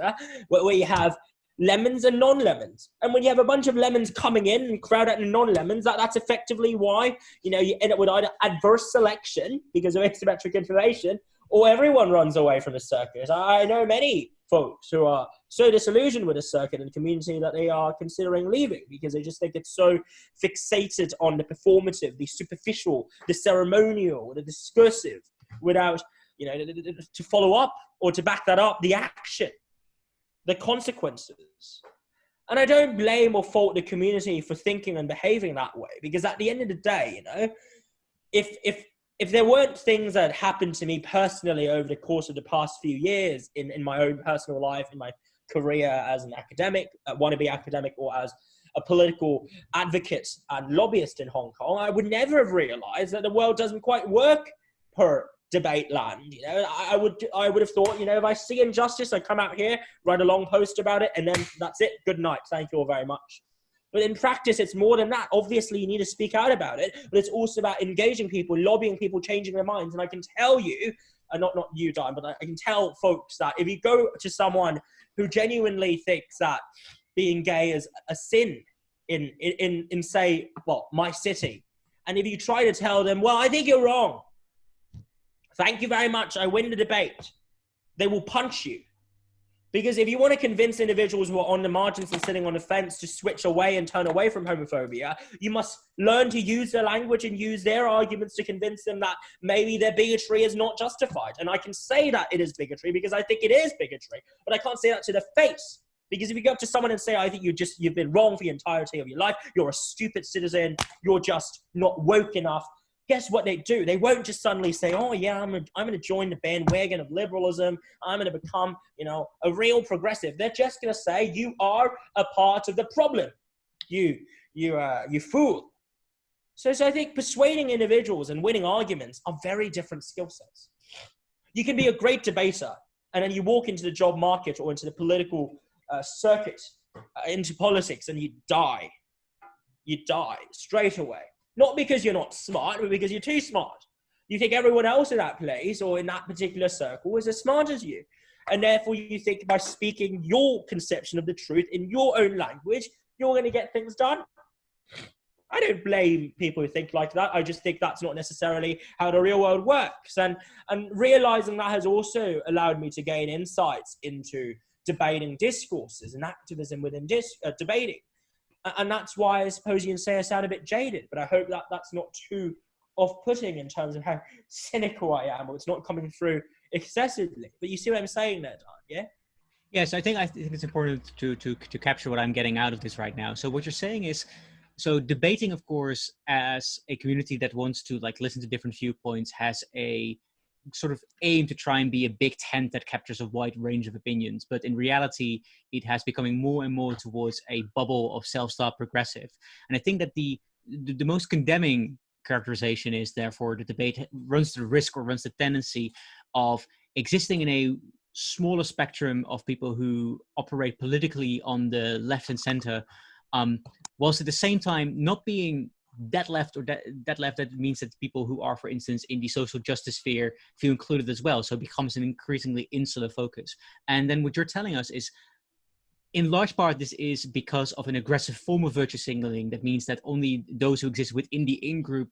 where you have lemons and non-lemons. And when you have a bunch of lemons coming in and crowd out the non-lemons, that's effectively why, you end up with either adverse selection because of asymmetric information, or everyone runs away from the circus. I know many folks who are so disillusioned with the circuit and community that they are considering leaving because they just think it's so fixated on the performative, the superficial, the ceremonial, the discursive, without to follow up or to back that up, the action, the consequences. And I don't blame or fault the community for thinking and behaving that way, because at the end of the day, if there weren't things that happened to me personally over the course of the past few years in my own personal life, in my career as an academic, wannabe academic, or as a political advocate and lobbyist in Hong Kong, I would never have realized that the world doesn't quite work per debate land. I would have thought, if I see injustice, I come out here, write a long post about it, and then that's it. Good night. Thank you all very much. But in practice, it's more than that. Obviously, you need to speak out about it, but it's also about engaging people, lobbying people, changing their minds. And I can tell you, not you, Don, but I can tell folks that if you go to someone who genuinely thinks that being gay is a sin in say, my city, and if you try to tell them, well, I think you're wrong, thank you very much, I win the debate, they will punch you. Because if you want to convince individuals who are on the margins and sitting on the fence to switch away and turn away from homophobia, you must learn to use their language and use their arguments to convince them that maybe their bigotry is not justified. And I can say that it is bigotry because I think it is bigotry, but I can't say that to their face. Because if you go up to someone and say, I think you've been wrong for the entirety of your life, you're a stupid citizen, you're just not woke enough, guess what they do? They won't just suddenly say, oh yeah, I'm going to join the bandwagon of liberalism. I'm going to become, a real progressive. They're just going to say, you are a part of the problem. You fool. So I think persuading individuals and winning arguments are very different skill sets. You can be a great debater, and then you walk into the job market or into the political circuit, into politics, and you die. You die straight away. Not because you're not smart, but because you're too smart. You think everyone else in that place or in that particular circle is as smart as you. And therefore you think by speaking your conception of the truth in your own language, you're going to get things done. I don't blame people who think like that. I just think that's not necessarily how the real world works. And realizing that has also allowed me to gain insights into debating discourses and activism within debating. And that's why I suppose you can say I sound a bit jaded, but I hope that that's not too off-putting in terms of how cynical I am, or it's not coming through excessively. But you see what I'm saying there, Dan, yeah? Yes, I think it's important to capture what I'm getting out of this right now. So what you're saying is, so debating, of course, as a community that wants to like listen to different viewpoints, has a sort of aim to try and be a big tent that captures a wide range of opinions. But in reality, it has becoming more and more towards a bubble of self-styled progressive. And I think that the most condemning characterization is therefore the debate runs the risk or runs the tendency of existing in a smaller spectrum of people who operate politically on the left and center, whilst at the same time not being that left or that left. That means that people who are, for instance, in the social justice sphere feel included as well. So it becomes an increasingly insular focus. And then what you're telling us is, in large part, this is because of an aggressive form of virtue signaling. That means that only those who exist within the in-group,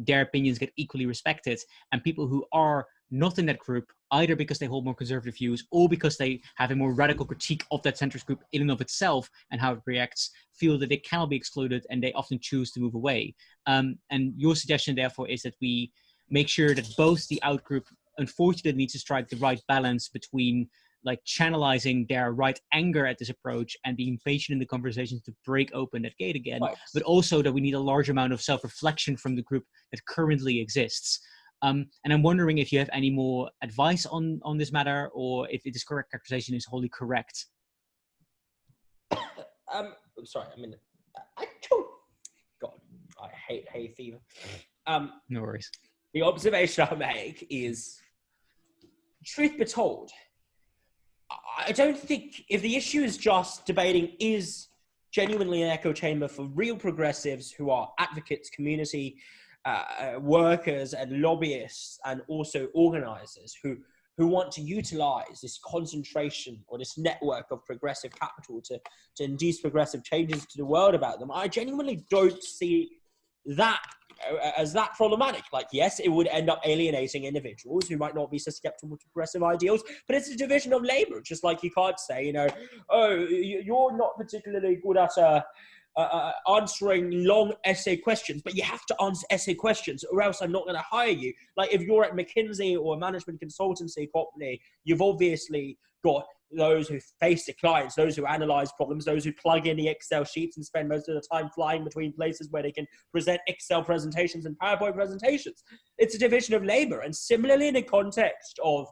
their opinions get equally respected. And people who are not in that group, either because they hold more conservative views or because they have a more radical critique of that centrist group in and of itself and how it reacts, feel that they cannot be excluded and they often choose to move away. And your suggestion, therefore, is that we make sure that both the out-group, unfortunately, needs to strike the right balance between like channelizing their right anger at this approach and being patient in the conversations to break open that gate again, right, but also that we need a large amount of self-reflection from the group that currently exists. And I'm wondering if you have any more advice on this matter, or if this correct characterization is wholly correct. Sorry, I mean, God, I hate hay fever. No worries. The observation I make is, truth be told, I don't think, if the issue is just debating is genuinely an echo chamber for real progressives who are advocates, community workers and lobbyists, and also organizers who want to utilize this concentration or this network of progressive capital to induce progressive changes to the world about them, I genuinely don't see that as that problematic. Like, yes, it would end up alienating individuals who might not be susceptible to progressive ideals, but it's a division of labor. Just like you can't say, oh, you're not particularly good at answering long essay questions, but you have to answer essay questions or else I'm not going to hire you. Like, if you're at McKinsey or a management consultancy company, you've obviously got those who face the clients, those who analyze problems, those who plug in the Excel sheets and spend most of the time flying between places where they can present Excel presentations and PowerPoint presentations. It's a division of labor. And similarly, in the context of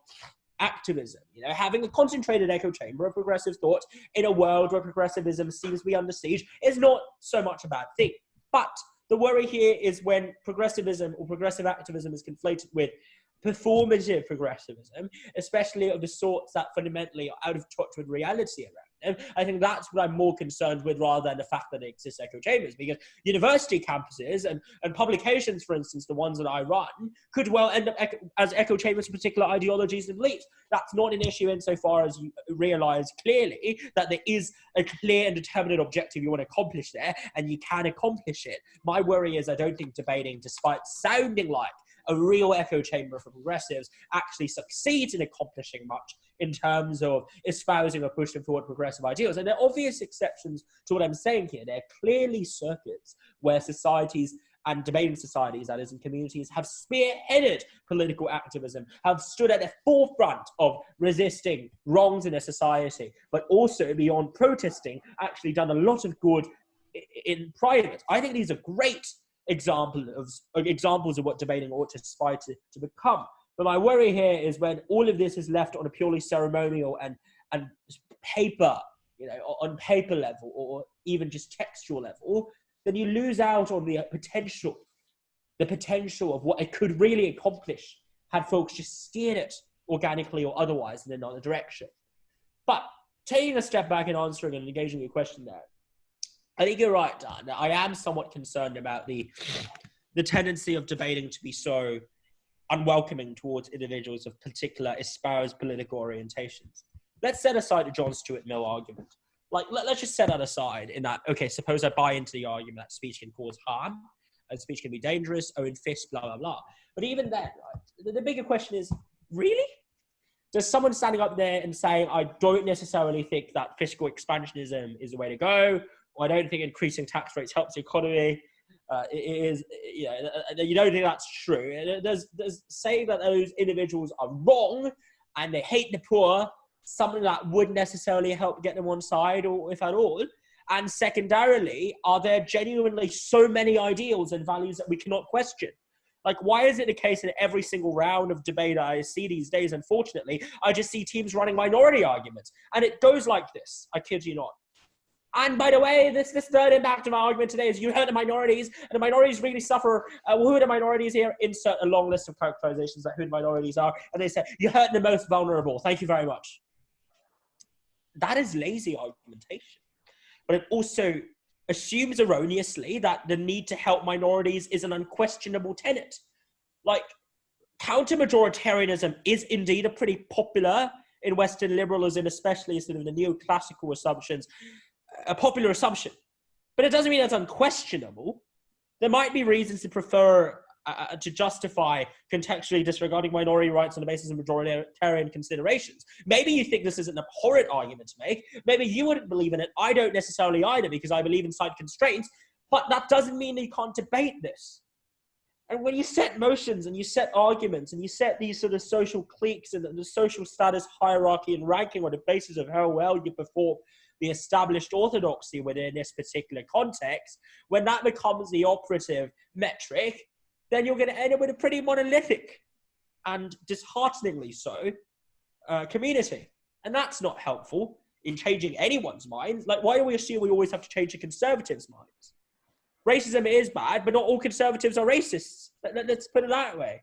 activism, having a concentrated echo chamber of progressive thought in a world where progressivism seems to be under siege is not so much a bad thing. But the worry here is when progressivism or progressive activism is conflated with performative progressivism, especially of the sorts that fundamentally are out of touch with reality around them. I think that's what I'm more concerned with, rather than the fact that it exists echo chambers, because university campuses and publications, for instance, the ones that I run, could well end up as echo chambers for particular ideologies and beliefs. That's not an issue insofar as you realize clearly that there is a clear and determinate objective you want to accomplish there, and you can accomplish it. My worry is I don't think debating, despite sounding like a real echo chamber for progressives, actually succeeds in accomplishing much in terms of espousing or pushing forward progressive ideals. And there are obvious exceptions to what I'm saying here. There are clearly circuits where societies and debating societies, that is, in communities, have spearheaded political activism, have stood at the forefront of resisting wrongs in a society, but also beyond protesting, actually done a lot of good in private. I think these are great examples of what debating ought to aspire to become. But my worry here is when all of this is left on a purely ceremonial and paper, on paper level, or even just textual level, then you lose out on the potential of what it could really accomplish had folks just steered it organically or otherwise in another direction. But taking a step back and answering and engaging your question there, I think you're right, Dan. I am somewhat concerned about the tendency of debating to be so unwelcoming towards individuals of particular espoused political orientations. Let's set aside the John Stuart Mill argument. Like, let's just set that aside in that, okay, suppose I buy into the argument that speech can cause harm and speech can be dangerous, Owen fist, blah, blah, blah. But even then, right, the bigger question is, really? Does someone standing up there and saying, I don't necessarily think that fiscal expansionism is the way to go, or I don't think increasing tax rates helps the economy, you don't think that's true? Does saying that those individuals are wrong and they hate the poor something that wouldn't necessarily help get them on side, or if at all? And secondarily, are there genuinely so many ideals and values that we cannot question? Like, why is it the case in every single round of debate I see these days, unfortunately, I just see teams running minority arguments? And it goes like this, I kid you not. And by the way, this third impact of our argument today is you hurt the minorities, and the minorities really suffer. Who are the minorities here? Insert a long list of characterizations of who the minorities are. And they say, you hurt the most vulnerable. Thank you very much. That is lazy argumentation. But it also assumes erroneously that the need to help minorities is an unquestionable tenet. Like, counter-majoritarianism is indeed a pretty popular, in Western liberalism, especially sort of the neoclassical assumptions, a popular assumption. But it doesn't mean it's unquestionable. There might be reasons to prefer to justify contextually disregarding minority rights on the basis of majoritarian considerations. Maybe you think this is an abhorrent argument to make. Maybe you wouldn't believe in it. I don't necessarily either, because I believe in side constraints, but that doesn't mean that you can't debate this. And when you set motions and you set arguments and you set these sort of social cliques and the social status hierarchy and ranking on the basis of how well you perform the established orthodoxy within this particular context, when that becomes the operative metric, then you're going to end up with a pretty monolithic and dishearteningly so community. And that's not helpful in changing anyone's minds. Like, why do we assume we always have to change the conservatives' minds? Racism is bad, but not all conservatives are racists. Let's put it that way.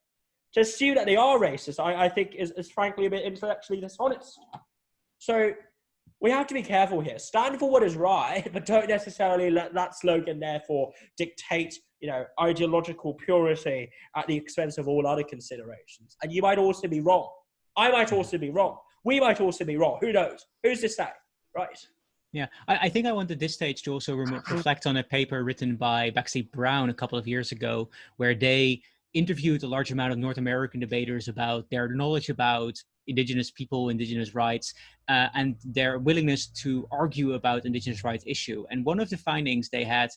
To assume that they are racist, I think is frankly a bit intellectually dishonest. So we have to be careful here. Stand for what is right, but don't necessarily let that slogan therefore dictate, ideological purity at the expense of all other considerations. And you might also be wrong. I might also be wrong. We might also be wrong. Who knows? Who's to say? Right. Yeah, I think I want at this stage to also reflect on a paper written by Bexley Brown a couple of years ago, where they interviewed a large amount of North American debaters about their knowledge about Indigenous people, Indigenous rights, and their willingness to argue about Indigenous rights issue. And one of the findings they had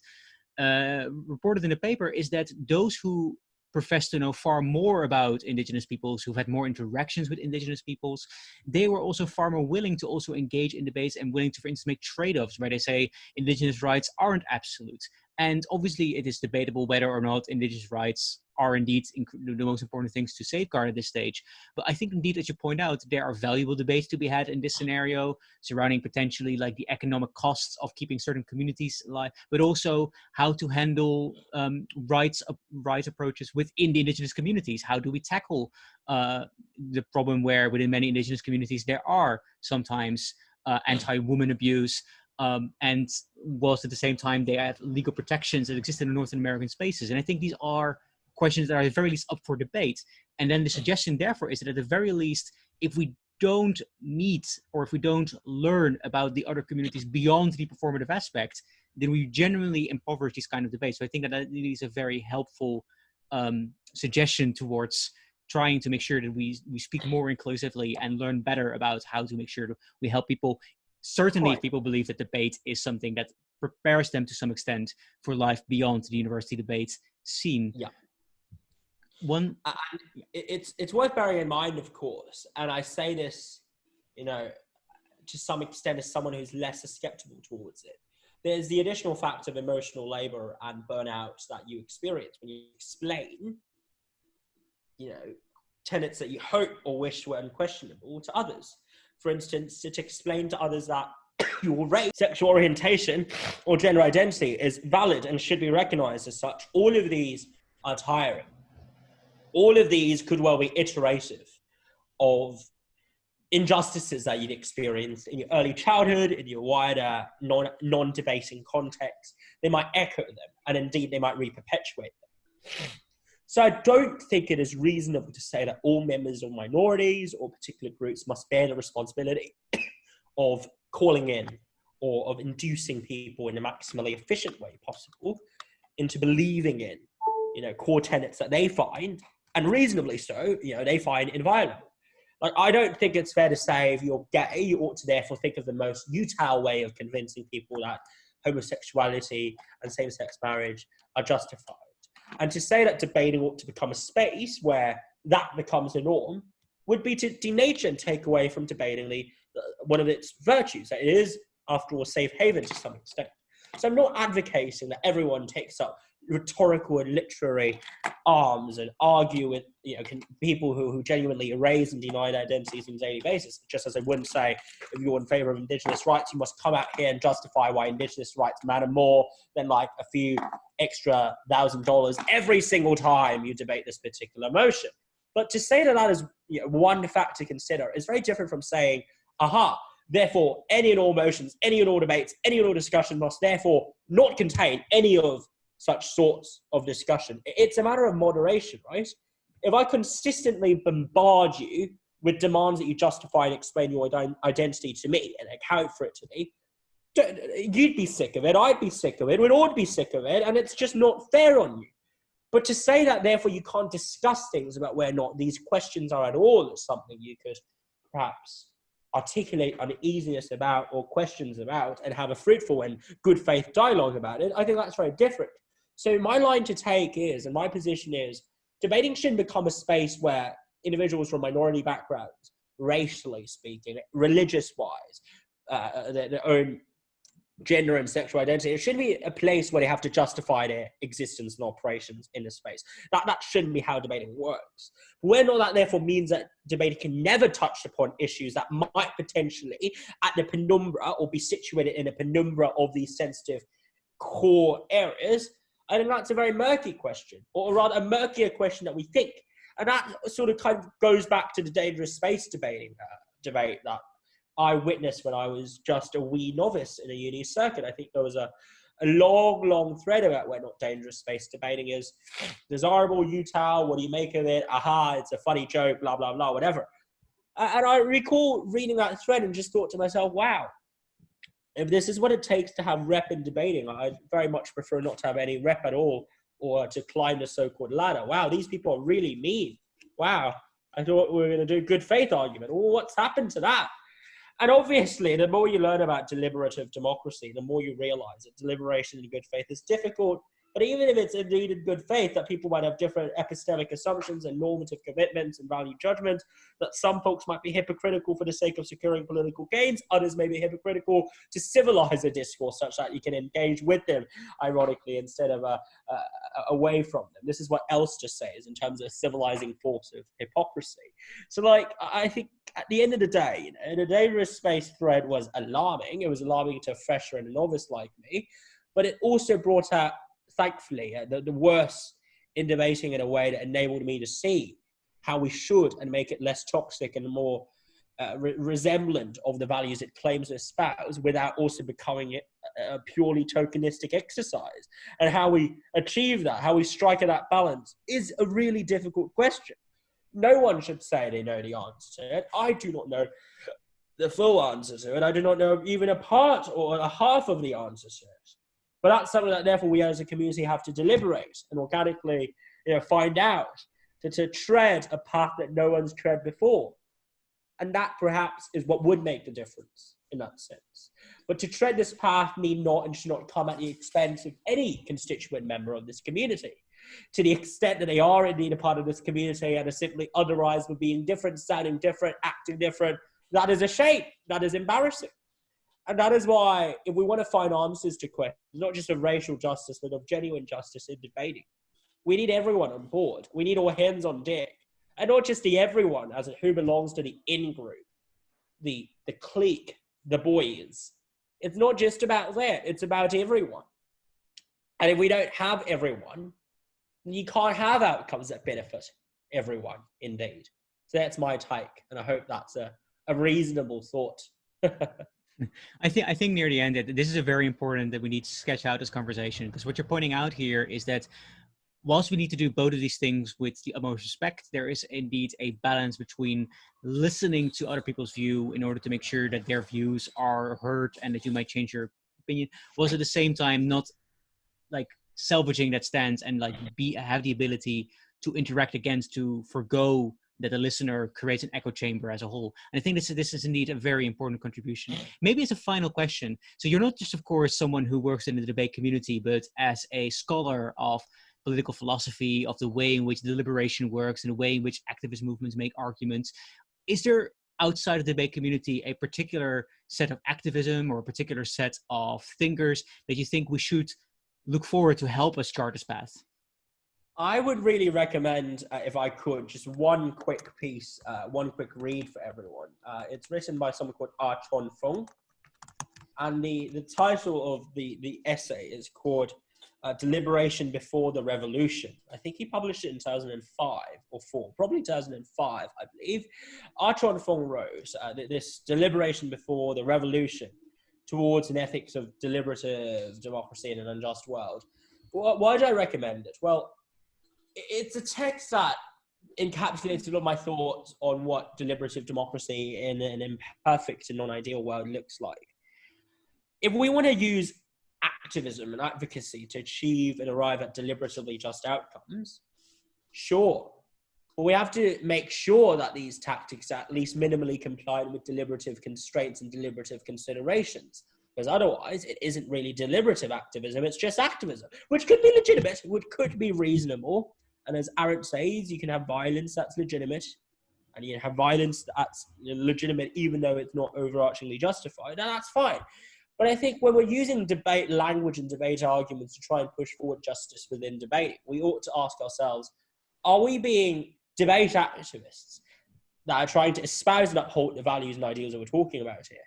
reported in the paper is that those who profess to know far more about Indigenous peoples, who've had more interactions with Indigenous peoples, they were also far more willing to also engage in debates and willing to, for instance, make trade-offs where they say Indigenous rights aren't absolute. And obviously it is debatable whether or not Indigenous rights are indeed the most important things to safeguard at this stage. But I think indeed, as you point out, there are valuable debates to be had in this scenario surrounding potentially like the economic costs of keeping certain communities alive, but also how to handle rights approaches within the Indigenous communities. How do we tackle the problem where within many Indigenous communities there are sometimes anti-woman abuse, and whilst at the same time they have legal protections that exist in the North American spaces. And I think these are questions that are at the very least up for debate. And then the suggestion therefore is that at the very least, if we don't meet or if we don't learn about the other communities beyond the performative aspect, then we genuinely impoverish these kind of debates. So I think that is a very helpful suggestion towards trying to make sure that we speak more inclusively and learn better about how to make sure that we help people. Certainly, if people believe that debate is something that prepares them to some extent for life beyond the university debate scene. Yeah. It's worth bearing in mind, of course, and I say this, to some extent as someone who's less skeptical towards it. There's the additional fact of emotional labor and burnout that you experience when you explain, tenets that you hope or wish were unquestionable to others. For instance, to explain to others that your race, sexual orientation, or gender identity is valid and should be recognized as such. All of these are tiring. All of these could well be iterative of injustices that you'd experienced in your early childhood, in your wider non-debating context. They might echo them, and indeed they might re-perpetuate them. So I don't think it is reasonable to say that all members of minorities or particular groups must bear the responsibility of calling in or of inducing people in the maximally efficient way possible into believing in, core tenets that they find, and reasonably so, they find inviolable. Like, I don't think it's fair to say if you're gay, you ought to therefore think of the most utile way of convincing people that homosexuality and same-sex marriage are justified. And to say that debating ought to become a space where that becomes a norm would be to denature and take away from debating one of its virtues. That it is, after all, a safe haven to some extent. So I'm not advocating that everyone takes up rhetorical and literary arms and argue with people who genuinely erase and deny their identities on a daily basis. Just as I wouldn't say, if you're in favor of Indigenous rights, you must come out here and justify why Indigenous rights matter more than like a few extra $1,000 every single time you debate this particular motion. But to say that is one fact to consider is very different from saying, therefore any and all motions, any and all debates, any and all discussion must therefore not contain any of such sorts of discussion. It's a matter of moderation, right? If I consistently bombard you with demands that you justify and explain your identity to me and account for it to me, you'd be sick of it, I'd be sick of it, we'd all be sick of it, and it's just not fair on you. But to say that, therefore, you can't discuss things about where not these questions are at all is something you could perhaps articulate uneasiness about or questions about and have a fruitful and good faith dialogue about it, I think that's very different. So my line to take is, and my position is, debating shouldn't become a space where individuals from minority backgrounds, racially speaking, religious-wise, their own gender and sexual identity, it shouldn't be a place where they have to justify their existence and operations in the space. That shouldn't be how debating works. Whether or not that therefore means that debating can never touch upon issues that might potentially at the penumbra or be situated in a penumbra of these sensitive core areas, I think that's a very murky question, or rather a murkier question that we think. And that sort of kind of goes back to the dangerous space debate that I witnessed when I was just a wee novice in a uni circuit. I think there was a long thread about whether not dangerous space debating is desirable, utile, what do you make of it? It's a funny joke, blah, blah, blah, whatever. And I recall reading that thread and just thought to myself, wow, if this is what it takes to have rep in debating, I'd very much prefer not to have any rep at all or to climb the so-called ladder. Wow, these people are really mean. Wow, I thought we were going to do a good faith argument. Oh, what's happened to that? And obviously, the more you learn about deliberative democracy, the more you realize that deliberation in good faith is difficult. But even if it's indeed in good faith, that people might have different epistemic assumptions and normative commitments and value judgments, that some folks might be hypocritical for the sake of securing political gains, others may be hypocritical to civilize a discourse such that you can engage with them, ironically, instead of away from them. This is what Elster says in terms of a civilizing force of hypocrisy. So, I think at the end of the day, the dangerous space thread was alarming. It was alarming to a fresher and a novice like me, but it also brought out, thankfully, the worst in debating in a way that enabled me to see how we should and make it less toxic and more resemblant of the values it claims to espouse without also becoming a purely tokenistic exercise. And how we achieve that, how we strike at that balance is a really difficult question. No one should say they know the answer to it. I do not know the full answer to it. I do not know even a part or a half of the answer to it. But that's something that therefore we as a community have to deliberate and organically, find out, to tread a path that no one's tread before. And that perhaps is what would make the difference in that sense. But to tread this path need not and should not come at the expense of any constituent member of this community. To the extent that they are indeed a part of this community and are simply otherwise for being different, sounding different, acting different, that is a shame. That is embarrassing. And that is why, if we want to find answers to questions, not just of racial justice, but of genuine justice in debating, we need everyone on board. We need all hands on deck. And not just the everyone, as in who belongs to the in-group, the clique, the boys. It's not just about that. It's about everyone. And if we don't have everyone, you can't have outcomes that benefit everyone, indeed. So that's my take. And I hope that's a reasonable thought. I think near the end that this is a very important that we need to sketch out this conversation, because what you're pointing out here is that whilst we need to do both of these things with the utmost respect, there is indeed a balance between listening to other people's view in order to make sure that their views are heard and that you might change your opinion, whilst at the same time not like salvaging that stance and like have the ability to interact against, to forgo that the listener creates an echo chamber as a whole. And I think this is indeed a very important contribution. Maybe as a final question, so you're not just, of course, someone who works in the debate community, but as a scholar of political philosophy, of the way in which deliberation works and the way in which activist movements make arguments. Is there, outside of the debate community, a particular set of activism or a particular set of thinkers that you think we should look forward to help us chart this path? I would really recommend, if I could, just one quick piece, one quick read for everyone. It's written by someone called Fong, and the title of the essay is called Deliberation Before the Revolution. I think he published it in 2005 or 4, probably 2005, I believe. Fong wrote this Deliberation Before the Revolution towards an ethics of deliberative democracy in an unjust world. Why do I recommend it? Well, it's a text that encapsulates a lot of my thoughts on what deliberative democracy in an imperfect and non-ideal world looks like. If we want to use activism and advocacy to achieve and arrive at deliberatively just outcomes, sure. But we have to make sure that these tactics at least minimally comply with deliberative constraints and deliberative considerations. Because otherwise, it isn't really deliberative activism, it's just activism, which could be legitimate, which could be reasonable. And as Arendt says, you can have violence that's legitimate, and you can have violence that's legitimate even though it's not overarchingly justified, and that's fine. But I think when we're using debate language and debate arguments to try and push forward justice within debate, we ought to ask ourselves, are we being debate activists that are trying to espouse and uphold the values and ideals that we're talking about here?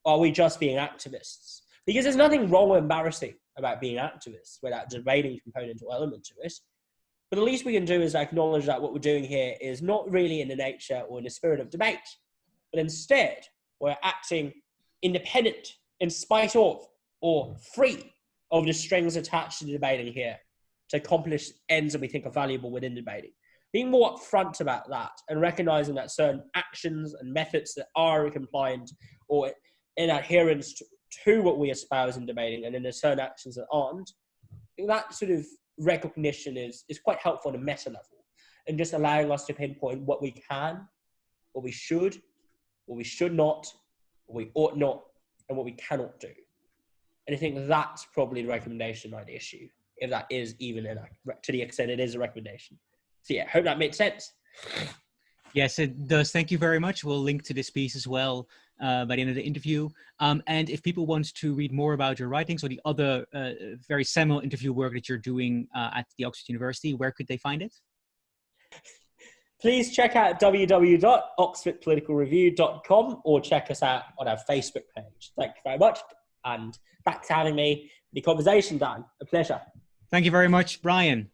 Or are we just being activists? Because there's nothing wrong or embarrassing about being activists with that debating component or element to it. But the least we can do is acknowledge that what we're doing here is not really in the nature or in the spirit of debate, but instead we're acting independent, in spite of, or free of the strings attached to debating here to accomplish ends that we think are valuable within debating. Being more upfront about that and recognizing that certain actions and methods that are compliant or in adherence to what we espouse in debating, and then there's certain actions that aren't, I think that sort of recognition is quite helpful on a meta level, and just allowing us to pinpoint what we can, what we should not, what we ought not, and what we cannot do. And I think that's probably the recommendation I'd issue, if that is even to the extent it is a recommendation. So yeah, hope that makes sense. Yes, it does. Thank you very much. We'll link to this piece as well by the end of the interview. And if people want to read more about your writings or the other very seminal interview work that you're doing at the Oxford University, where could they find it? Please check out www.oxfordpoliticalreview.com or check us out on our Facebook page. Thank you very much. And thanks for having me. The conversation, Dan. A pleasure. Thank you very much, Brian.